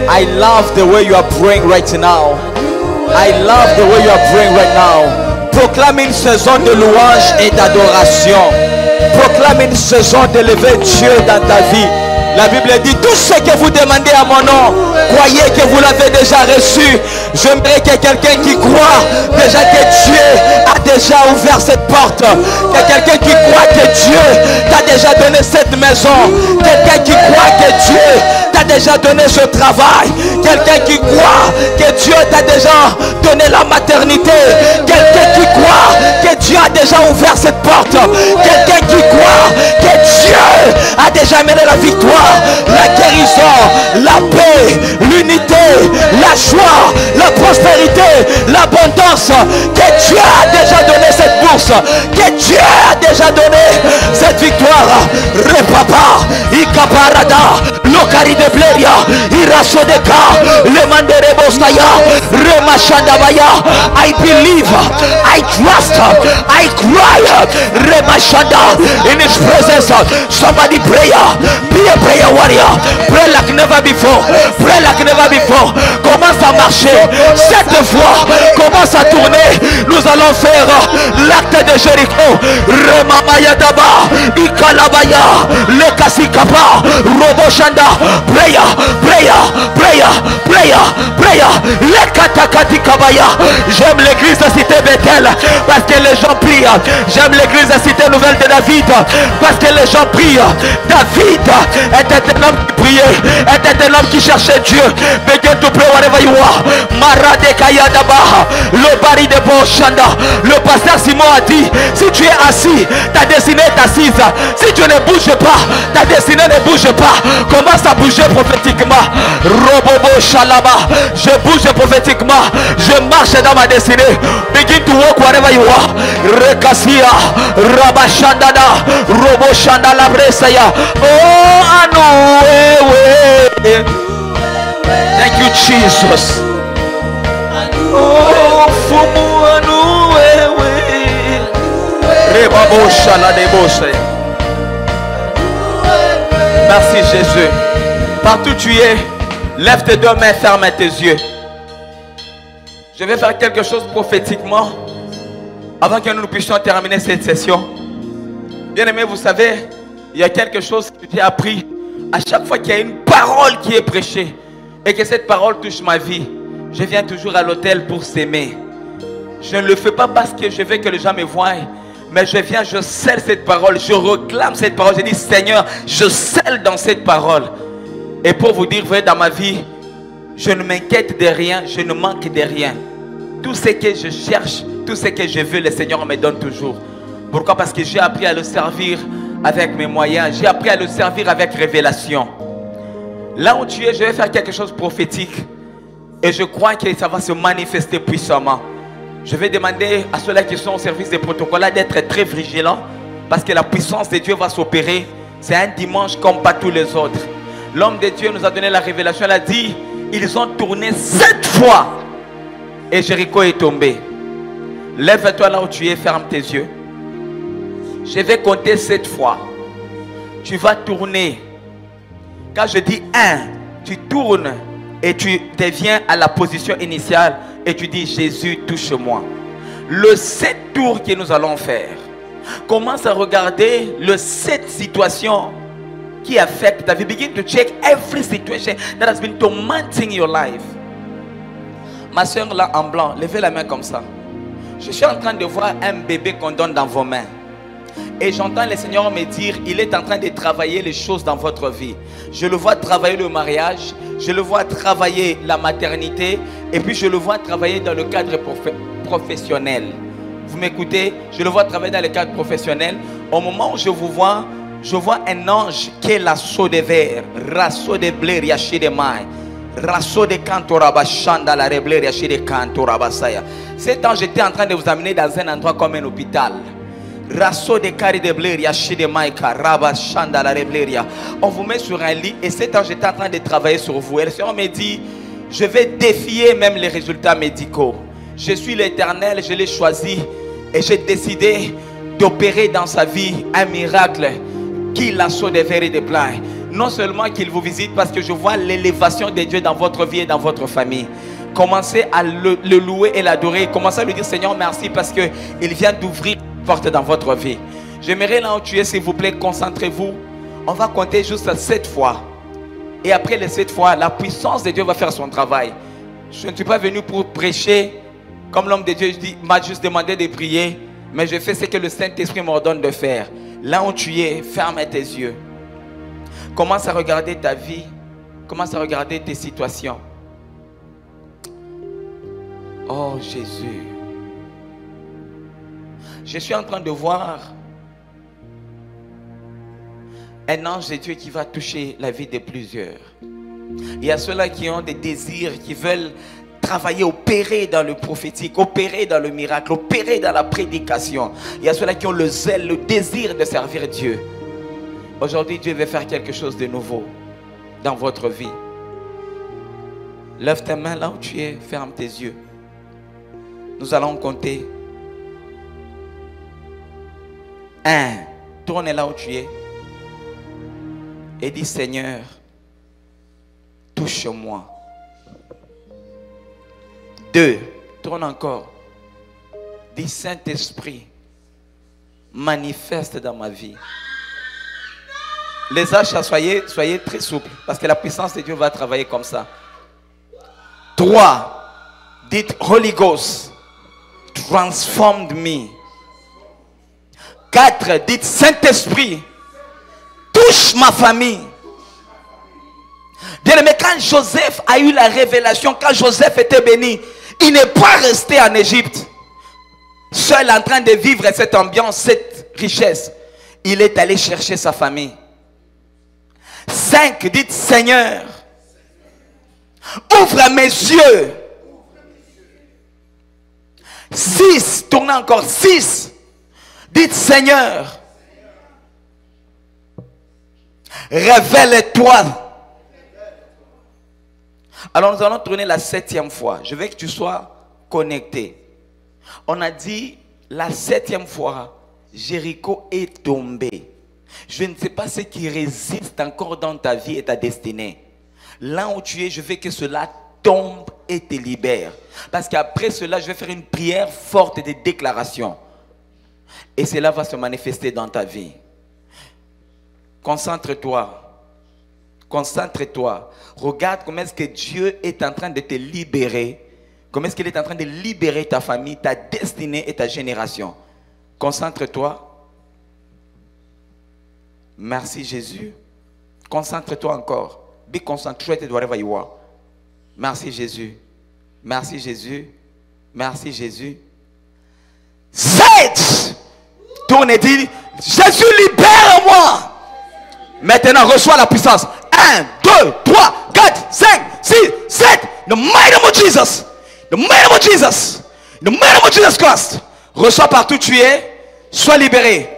I love the way you are praying right now. I love the way you are praying right now. Proclame une saison de louange et d'adoration. Proclame une saison d'élever Dieu dans ta vie. La Bible dit tout ce que vous demandez à mon nom, croyez que vous l'avez déjà reçu. J'aimerais que quelqu'un qui croit déjà que Dieu a déjà ouvert cette porte, que quelqu'un qui croit que Dieu t'a déjà donné cette maison, quelqu'un qui croit que Dieu t'a déjà donné ce travail, quelqu'un qui croit que Dieu t'a déjà donné la maternité, quelqu'un qui croit que Dieu a déjà ouvert cette porte, quelqu'un qui croit que Dieu a déjà mené la victoire, la guérison, la paix, l'unité, la joie, la prospérité, l'abondance, que Dieu a déjà donné cette bourse, que Dieu a déjà donné cette victoire. Repapa, Ikaparada, Lokari de Bleria, Irasodeka, Le Mandere Bostaya, Remashadabaya. I believe, I trust, I cry, Remashada, in His presence. Somebody pray, be a prayer warrior, pray like never before, pray like never before. Commence à marcher, cette fois, commence à tourner. Nous allons faire l'acte de Jéricho. Remamaya Daba, Ikalabaya, Le Kasikapa, Roboshanda, prayer, prayer, prayer, prayer, prayer, Le Katakati Kabaya. J'aime l'église de Cité Bethel parce que les gens prient. J'aime l'église de Cité Nouvelle de David parce que les gens prient. David était un homme qui priait, était un homme qui cherchait Dieu. Begin to pray wherever you are. Marade Kayadaba, le Bari de Boshanda. Le pasteur Simon a dit, si tu es assis, ta destinée est assise. Si tu ne bouges pas, ta destinée ne bouge pas. Commence à bouger prophétiquement. Robobo Shalaba, je bouge prophétiquement. Je marche dans ma destinée. Begin to walk wherever you are. Rekasia, Rabashandada, Robo Shandala Bresaya. Oh, Anoué. Thank you, Jesus. Oh, Fumu Anoué. Rebabo Shalade Bosaya. Merci Jésus. Partout où tu es, lève tes deux mains, ferme tes yeux. Je vais faire quelque chose prophétiquement avant que nous puissions terminer cette session. Bien aimé, vous savez, il y a quelque chose que j'ai appris. À chaque fois qu'il y a une parole qui est prêchée et que cette parole touche ma vie, je viens toujours à l'autel pour s'aimer. Je ne le fais pas parce que je veux que les gens me voient, mais je viens, je scelle cette parole, je réclame cette parole. Je dis, Seigneur, je scelle dans cette parole. Et pour vous dire, vous voyez, dans ma vie, Je ne m'inquiète de rien, je ne manque de rien. Tout ce que je cherche, tout ce que je veux, le Seigneur me donne toujours. Pourquoi? Parce que j'ai appris à le servir avec mes moyens. J'ai appris à le servir avec révélation. Là où tu es, je vais faire quelque chose de prophétique. Et je crois que ça va se manifester puissamment. Je vais demander à ceux-là qui sont au service des protocoles d'être très vigilants. Parce que la puissance de Dieu va s'opérer. C'est un dimanche comme pas tous les autres. L'homme de Dieu nous a donné la révélation. Il a dit, ils ont tourné 7 fois. Et Jéricho est tombé. Lève-toi là où tu es, ferme tes yeux. Je vais compter 7 fois. Tu vas tourner. Quand je dis 1, tu tournes et tu deviens à la position initiale et tu dis, Jésus, touche-moi. Le 7 tours que nous allons faire, commence à regarder le 7 situations qui affectent ta vie. Begin to check every situation that has been tormenting your life. Ma soeur là en blanc, levez la main comme ça. Je suis en train de voir un bébé qu'on donne dans vos mains. Et j'entends le Seigneur me dire, il est en train de travailler les choses dans votre vie. Je le vois travailler le mariage, je le vois travailler la maternité, et puis je le vois travailler dans le cadre professionnel. Vous m'écoutez? Je le vois travailler dans le cadre professionnel. Au moment où je vous vois, je vois un ange qui est lasso de verre, rasso de blé, yachi de maille. Rasso de cantorabashanda la rebler yachi de cantorabasaya. Cet ange était en train de vous amener dans un endroit comme un hôpital. Rasso de cari de blé yachi de maïka rabashanda la rebleria. On vous met sur un lit et cet ange était en train de travailler sur vous. Et le Seigneur me dit, je vais défier même les résultats médicaux. Je suis l'Éternel, je l'ai choisi et j'ai décidé d'opérer dans sa vie un miracle qui lasso de verre et de plein. Non seulement qu'il vous visite, parce que je vois l'élévation de Dieu dans votre vie et dans votre famille. Commencez à le louer et l'adorer. Commencez à lui dire, Seigneur, merci parce qu'il vient d'ouvrir une porte dans votre vie. J'aimerais là où tu es, s'il vous plaît, concentrez-vous. On va compter juste 7 fois. Et après les 7 fois, la puissance de Dieu va faire son travail. Je ne suis pas venu pour prêcher. Comme l'homme de Dieu m'a juste demandé de prier. Mais je fais ce que le Saint-Esprit m'ordonne de faire. Là où tu es, ferme tes yeux. Commence à regarder ta vie. Commence à regarder tes situations. Oh Jésus. Je suis en train de voir un ange de Dieu qui va toucher la vie de plusieurs. Il y a ceux-là qui ont des désirs, qui veulent travailler, opérer dans le prophétique, opérer dans le miracle, opérer dans la prédication. Il y a ceux-là qui ont le zèle, le désir de servir Dieu. Aujourd'hui, Dieu veut faire quelque chose de nouveau dans votre vie. Lève ta main là où tu es, ferme tes yeux. Nous allons compter. 1. Tourne là où tu es. Et dis, Seigneur, touche-moi. 2. Tourne encore. Dis, Saint-Esprit, manifeste dans ma vie. Les achats, soyez très souples. Parce que la puissance de Dieu va travailler comme ça. 3. Dites, Holy Ghost, transformed me. 4. Dites, Saint-Esprit, touche ma famille. Bien aimé, quand Joseph a eu la révélation, quand Joseph était béni, il n'est pas resté en Égypte, seul en train de vivre cette ambiance, cette richesse. Il est allé chercher sa famille. 5. Dites, Seigneur, ouvre mes yeux. 6. Tournez encore. 6. Dites, Seigneur, révèle-toi. Alors nous allons tourner la 7e fois. Je veux que tu sois connecté. On a dit la 7e fois, Jéricho est tombé. Je ne sais pas ce qui résiste encore dans ta vie et ta destinée. Là où tu es, je veux que cela tombe et te libère. Parce qu'après cela, je vais faire une prière forte de déclaration. Et cela va se manifester dans ta vie. Concentre-toi. Concentre-toi. Regarde comment est-ce que Dieu est en train de te libérer. Comment est-ce qu'il est en train de libérer ta famille, ta destinée et ta génération. Concentre-toi. Merci Jésus. Concentre-toi encore. Be concentrated wherever you are. Merci Jésus. Merci Jésus. Merci Jésus. 7. Tourne et dit, Jésus libère-moi. Maintenant reçois la puissance. 1, 2, 3, 4, 5, 6, 7. The mighty name of Jesus. The mighty name of Jesus. The mighty name of Jesus Christ. Reçois partout où tu es. Sois libéré.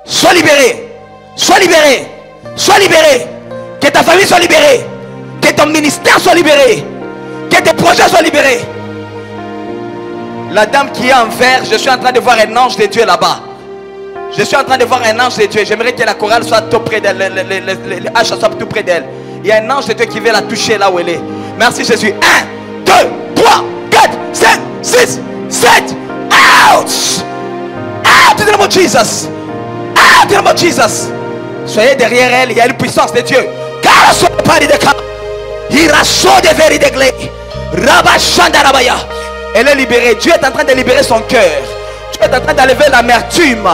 Sois libéré. Sois libéré. Sois libéré. Que ta famille soit libérée. Que ton ministère soit libéré. Que tes projets soient libérés. La dame qui est en vert, je suis en train de voir un ange de Dieu là-bas. Je suis en train de voir un ange de Dieu. J'aimerais que la chorale soit tout près d'elle. Les haches soient tout près d'elle. Il y a un ange de Dieu qui veut la toucher là où elle est. Merci Jésus. 1, 2, 3, 4, 5, 6, 7. Out! Out in the name of Jesus. Out in the name of Jesus. Soyez derrière elle. Il y a une puissance de Dieu. Car son pari de camp. Il rassure des vérités clés. Rabashandarabaya. Elle est libérée. Dieu est en train de libérer son cœur. Dieu est en train d'enlever l'amertume.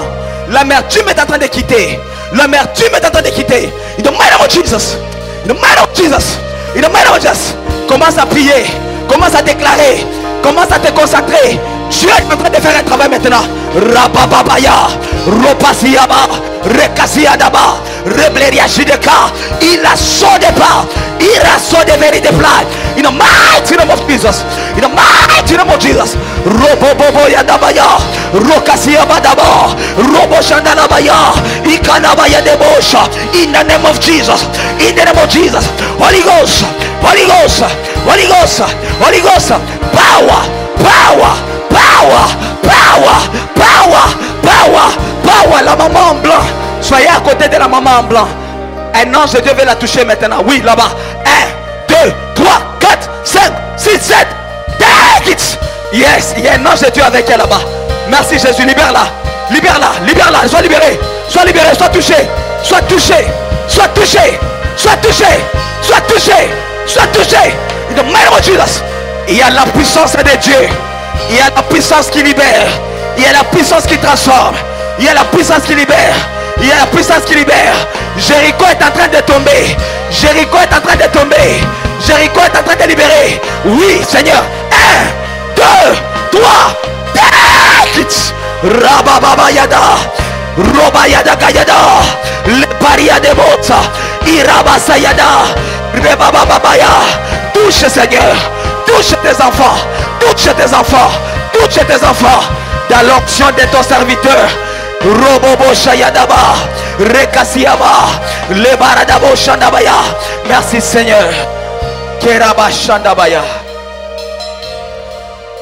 L'amertume est en train de quitter. L'amertume est en train de quitter. In the mighty name of Jesus. In the mighty name of Jesus. In the mighty name of Jesus. Commence à prier. Commence à déclarer. Commence à te consacrer. Dieu est en train de faire un travail maintenant. Rabababaya. Ropasiaba. Rekasiadaba. Rebleria Shideka. Il a sonné pas. Il a sonné vérité plein. In the mighty name of Jesus. In the mighty name of Jesus. Robobobo Yadabaya. Rokasiabadaba. Robo Shandalabaya. Ikanabaya Debosha. In the name of Jesus. In the name of Jesus. Holy Ghost. Holy Ghost. Holy Ghost. Holy Ghost. Power. Power. Power. Power. Power. Power. Power. La maman en blanc. Soyez à côté de la maman en blanc. Un ange de Dieu veut la toucher maintenant. Oui, là-bas. 1, 2, 3, 4, 5, 6, 7. Take it. Yes, il y a un ange de Dieu avec elle là-bas. Merci Jésus, libère-la. Libère-la, libère-la. Sois libéré. Sois libéré, sois touché. Sois touché. Sois touché. Sois touché. Sois touché. Sois touché. In the name of Jesus. Il y a la puissance de Dieu. Il y a la puissance qui libère. Il y a la puissance qui transforme. Il y a la puissance qui libère. Il y a la puissance qui libère. Jéricho est en train de tomber. Jéricho est en train de tomber. Jéricho est en train de libérer. Oui, Seigneur. 1, 2, 3. Take it. Rababayada. Robayada Gayada. Le paria de Bota. Irabasayada. Rebababaya. Touche, Seigneur. Touche tes enfants. Touche tes enfants. Touche tes enfants. Dans l'option de ton serviteur. Robobo Shayadaba. Rekasiaba. Le Baradabo Shandabaya. Merci Seigneur. Keraba Shandabaya.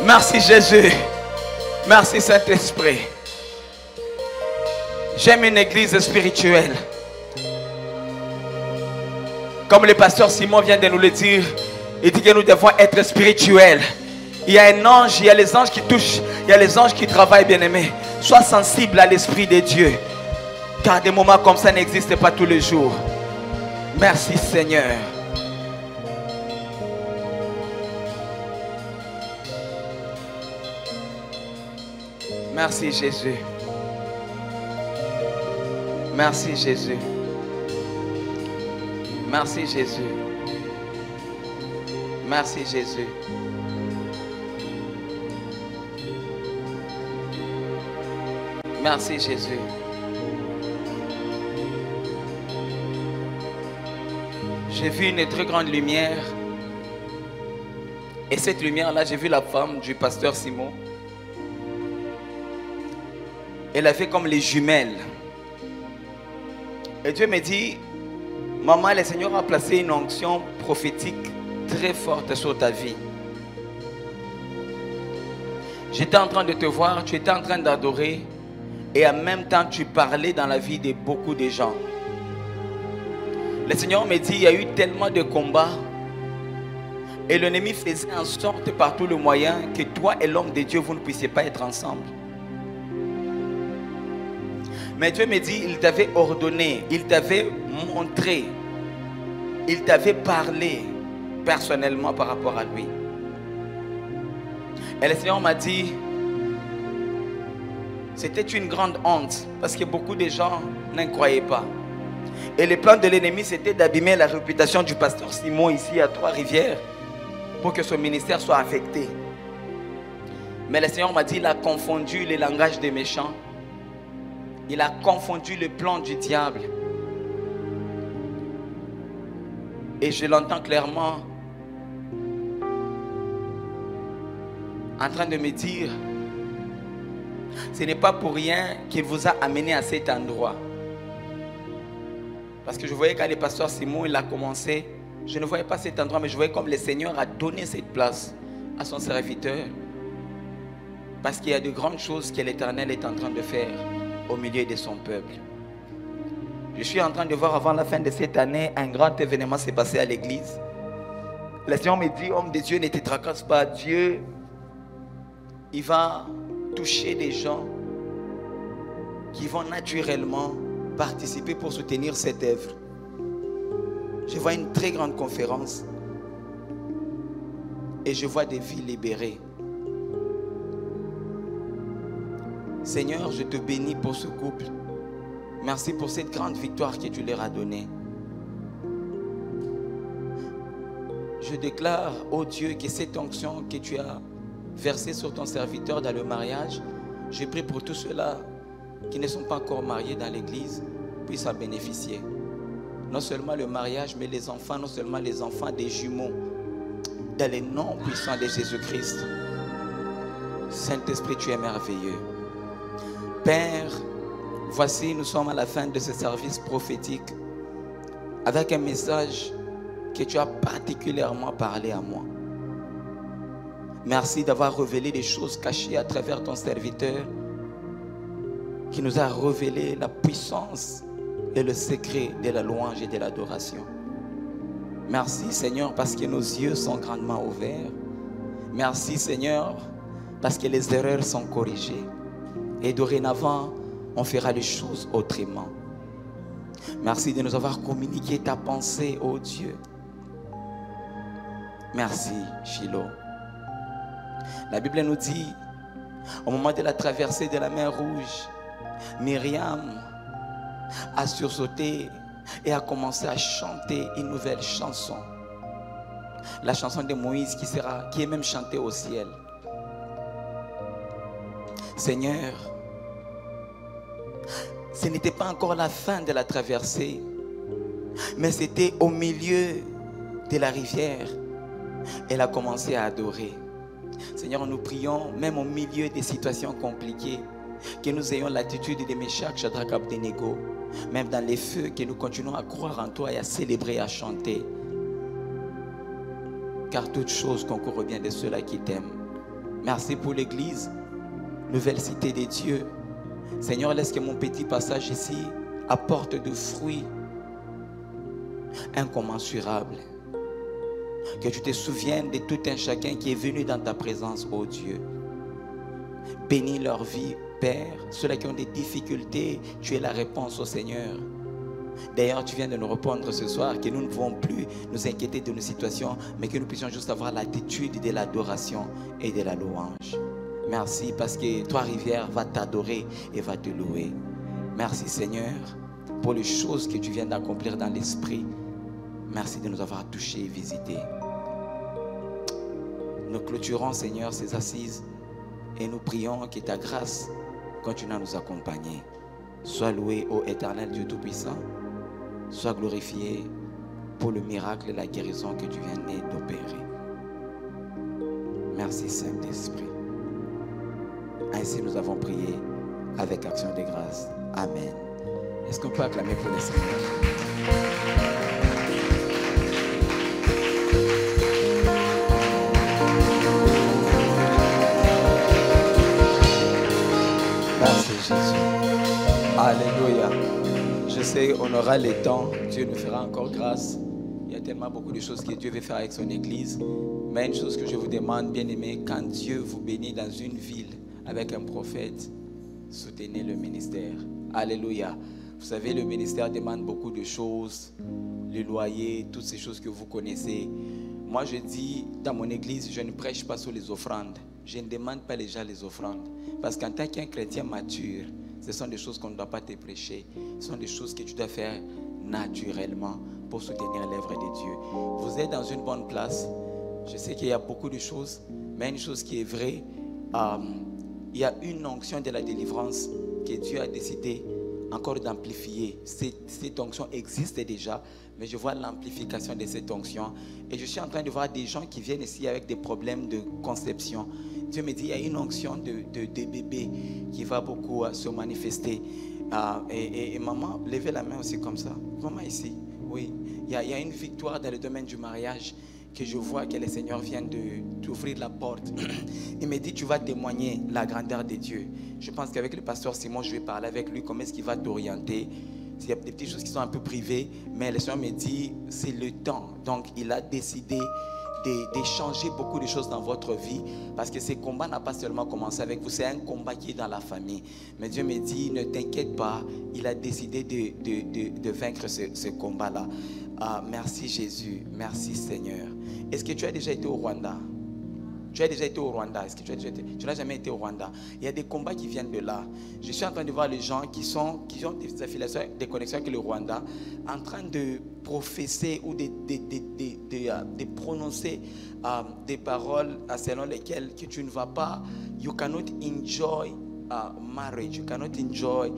Merci Jésus. Merci Saint-Esprit. J'aime une église spirituelle. Comme le pasteur Simon vient de nous le dire, il dit que nous devons être spirituels. Il y a un ange, il y a les anges qui touchent, il y a les anges qui travaillent, bien-aimés. Sois sensible à l'Esprit de Dieu. Car des moments comme ça n'existent pas tous les jours. Merci Seigneur. Merci Jésus. Merci Jésus. Merci Jésus. Merci Jésus. Merci Jésus. J'ai vu une très grande lumière. Et cette lumière-là, j'ai vu la femme du pasteur Simon. Elle a fait comme les jumelles. Et Dieu me dit, maman, le Seigneur a placé une onction prophétique très forte sur ta vie. J'étais en train de te voir, tu étais en train d'adorer. Et en même temps, tu parlais dans la vie de beaucoup de gens. Le Seigneur me dit, il y a eu tellement de combats. Et l'ennemi faisait en sorte par tous les moyens que toi et l'homme de Dieu, vous ne puissiez pas être ensemble. Mais Dieu me dit, il t'avait ordonné, il t'avait montré, il t'avait parlé personnellement par rapport à lui. Et le Seigneur m'a dit, c'était une grande honte parce que beaucoup de gens n'en croyaient pas. Et le plan de l'ennemi, c'était d'abîmer la réputation du pasteur Simon ici à Trois-Rivières. pour que son ministère soit affecté. Mais le Seigneur m'a dit, il a confondu le langage des méchants. Il a confondu le plan du diable. Et je l'entends clairement en train de me dire, ce n'est pas pour rien qu'il vous a amené à cet endroit. Parce que je voyais quand le pasteur Simon il a commencé, je ne voyais pas cet endroit, mais je voyais comme le Seigneur a donné cette place à son serviteur. Parce qu'il y a de grandes choses que l'Éternel est en train de faire au milieu de son peuple. Je suis en train de voir avant la fin de cette année, un grand événement s'est passé à l'église. Le Seigneur me dit, homme de Dieu, ne te tracasse pas. Dieu, il va toucher des gens qui vont naturellement participer pour soutenir cette œuvre. Je vois une très grande conférence et je vois des vies libérées. Seigneur, je te bénis pour ce couple. Merci pour cette grande victoire que tu leur as donnée. Je déclare, ô Dieu, que cette onction que tu as versée sur ton serviteur dans le mariage, je prie pour tous ceux-là qui ne sont pas encore mariés dans l'église, puissent en bénéficier. Non seulement le mariage, mais les enfants, non seulement les enfants des jumeaux, dans le nom puissant de Jésus-Christ. Saint-Esprit, tu es merveilleux. Père, voici, nous sommes à la fin de ce service prophétique avec un message que tu as particulièrement parlé à moi. Merci d'avoir révélé des choses cachées à travers ton serviteur qui nous a révélé la puissance et le secret de la louange et de l'adoration. Merci Seigneur parce que nos yeux sont grandement ouverts. Merci Seigneur parce que les erreurs sont corrigées. Et dorénavant, on fera les choses autrement. Merci de nous avoir communiqué ta pensée, ô Dieu. Merci, Shiloh. La Bible nous dit, au moment de la traversée de la mer Rouge, Myriam a sursauté et a commencé à chanter une nouvelle chanson. La chanson de Moïse qui est même chantée au ciel. Seigneur, ce n'était pas encore la fin de la traversée, mais c'était au milieu de la rivière. Elle a commencé à adorer. Seigneur, nous prions, même au milieu des situations compliquées, que nous ayons l'attitude de Meshach, Shadrach, Abednego, même dans les feux, que nous continuons à croire en toi et à célébrer et à chanter. Car toute chose concourt bien de ceux-là qui t'aiment. Merci pour l'église, nouvelle cité des dieux. Seigneur, laisse que mon petit passage ici apporte de fruits incommensurables. Que tu te souviennes de tout un chacun qui est venu dans ta présence, ô Dieu. Bénis leur vie, Père. Ceux-là qui ont des difficultés, tu es la réponse au Seigneur. D'ailleurs, tu viens de nous répondre ce soir que nous ne pouvons plus nous inquiéter de nos situations, mais que nous puissions juste avoir l'attitude de l'adoration et de la louange. Merci parce que toi, rivière, va t'adorer et va te louer. Merci Seigneur pour les choses que tu viens d'accomplir dans l'esprit. Merci de nous avoir touchés et visités. Nous clôturons Seigneur ces assises et nous prions que ta grâce continue à nous accompagner. Sois loué ô éternel Dieu Tout-Puissant. Sois glorifié pour le miracle et la guérison que tu viens d'opérer. Merci Saint-Esprit. Ainsi nous avons prié avec action de grâce. Amen. Est-ce qu'on peut acclamer pour le Seigneur? Merci Jésus. Alléluia. Je sais, on aura le temps. Dieu nous fera encore grâce. Il y a tellement beaucoup de choses que Dieu veut faire avec son église. Mais une chose que je vous demande, bien aimé, quand Dieu vous bénit dans une ville avec un prophète, soutenez le ministère. Alléluia. Vous savez, le ministère demande beaucoup de choses. Le loyer, toutes ces choses que vous connaissez. Moi, je dis, dans mon église, je ne prêche pas sur les offrandes. Je ne demande pas déjà les offrandes. Parce qu'en tant qu'un chrétien mature, ce sont des choses qu'on ne doit pas te prêcher. Ce sont des choses que tu dois faire naturellement pour soutenir l'œuvre de Dieu. Vous êtes dans une bonne place, Je sais qu'il y a beaucoup de choses, mais une chose qui est vraie, il y a une onction de la délivrance que Dieu a décidé encore d'amplifier. Cette onction existe déjà, mais je vois l'amplification de cette onction. Et je suis en train de voir des gens qui viennent ici avec des problèmes de conception. Dieu me dit, il y a une onction de bébé qui va beaucoup se manifester. Et maman, levez la main aussi comme ça. Maman ici, oui. Il y a une victoire dans le domaine du mariage que je vois que le Seigneur vient d'ouvrir la porte. Il me dit, tu vas témoigner la grandeur de Dieu. Je pense qu'avec le pasteur Simon, je vais parler avec lui, comment est-ce qu'il va t'orienter. Il y a des petites choses qui sont un peu privées, mais le Seigneur me dit, c'est le temps. Donc, il a décidé de changer beaucoup de choses dans votre vie, parce que ce combat n'a pas seulement commencé avec vous, c'est un combat qui est dans la famille. Mais Dieu me dit, ne t'inquiète pas, il a décidé de vaincre ce combat-là. Merci Jésus, merci Seigneur. Est-ce que tu as déjà été au Rwanda? Tu as déjà été au Rwanda? Est-ce que tu as déjà été? Tu n'as jamais été au Rwanda? Il y a des combats qui viennent de là. Je suis en train de voir les gens qui ont des affiliations, des connexions avec le Rwanda, en train de professer ou de prononcer des paroles selon lesquelles que tu ne vas pas, you cannot enjoy marriage, you cannot enjoy,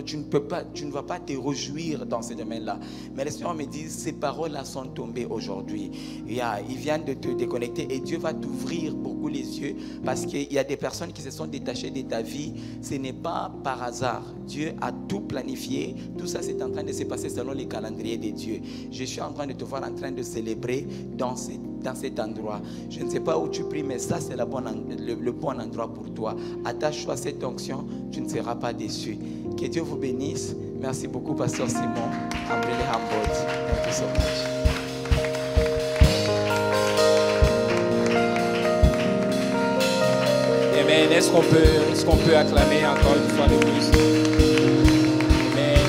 tu ne vas pas te réjouir dans ce domaine-là. Mais le Seigneur me dit, ces paroles-là sont tombées aujourd'hui. Il vient de te déconnecter et Dieu va t'ouvrir beaucoup les yeux, parce qu'il y a des personnes qui se sont détachées de ta vie. Ce n'est pas par hasard. Dieu a tout planifié. Tout ça, c'est en train de se passer selon les calendriers de Dieu. Je suis en train de te voir en train de célébrer dans cet endroit. Je ne sais pas où tu pries, mais ça, c'est le bon endroit pour toi. Attache-toi à cette onction, tu ne seras pas déçu. Que Dieu vous bénisse. Merci beaucoup, Pasteur Simon. I'm really humbled. Thank you so much. Amen. Est-ce qu'on peut acclamer encore une fois de plus? Amen.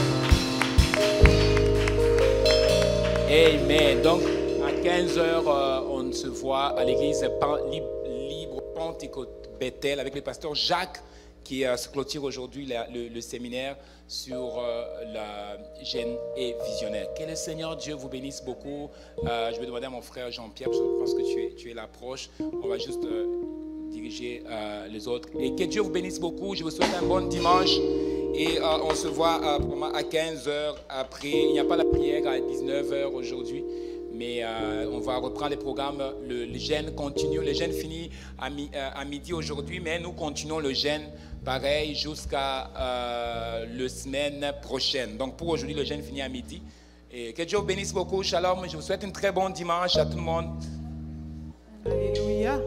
Amen. Donc, à 15h, on se voit à l'église Libre Pentecôte Bethel avec le pasteur Jacques, qui se clôture aujourd'hui le séminaire sur la gêne et visionnaire. Que le Seigneur Dieu vous bénisse beaucoup. Je vais demander à mon frère Jean-Pierre, parce que je pense que tu es là proche. On va juste diriger les autres. Et que Dieu vous bénisse beaucoup. Je vous souhaite un bon dimanche. Et on se voit à 15h après. Il n'y a pas la prière à 19h aujourd'hui. Mais on va reprendre les programmes. Le jeûne continue. Le jeûne finit à midi aujourd'hui, mais nous continuons le jeûne pareil jusqu'à la semaine prochaine. Donc pour aujourd'hui, le jeûne finit à midi. Et que Dieu vous bénisse beaucoup. Shalom. Je vous souhaite un très bon dimanche à tout le monde. Alléluia.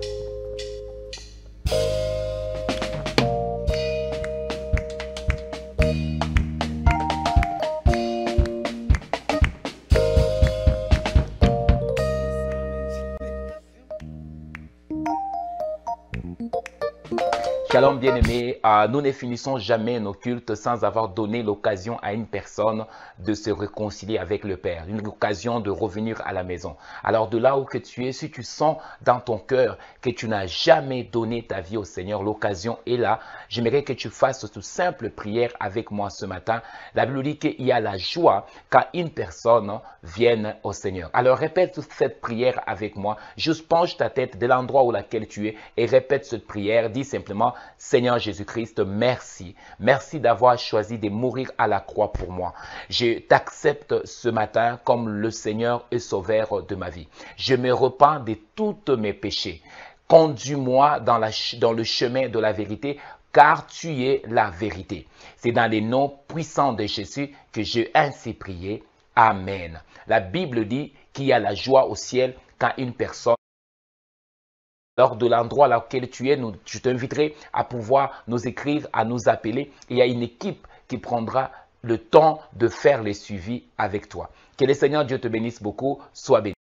Shalom bien-aimés, nous ne finissons jamais nos cultes sans avoir donné l'occasion à une personne de se réconcilier avec le Père, une occasion de revenir à la maison. Alors de là où que tu es, si tu sens dans ton cœur que tu n'as jamais donné ta vie au Seigneur, l'occasion est là. J'aimerais que tu fasses cette simple prière avec moi ce matin. La Bible dit qu'il y a la joie quand une personne vienne au Seigneur. Alors répète cette prière avec moi. Juste penche ta tête de l'endroit où laquelle tu es et répète cette prière. Dis simplement: Seigneur Jésus-Christ, merci. Merci d'avoir choisi de mourir à la croix pour moi. Je t'accepte ce matin comme le Seigneur et Sauveur de ma vie. Je me repens de tous mes péchés. Conduis-moi dans le chemin de la vérité, car tu es la vérité. C'est dans les noms puissants de Jésus que j'ai ainsi prié. Amen. La Bible dit qu'il y a la joie au ciel quand une personne... Lors de l'endroit là auquel tu es, je t'inviterai à pouvoir nous écrire, à nous appeler. Il y a une équipe qui prendra le temps de faire les suivis avec toi. Que le Seigneur Dieu te bénisse beaucoup. Sois béni.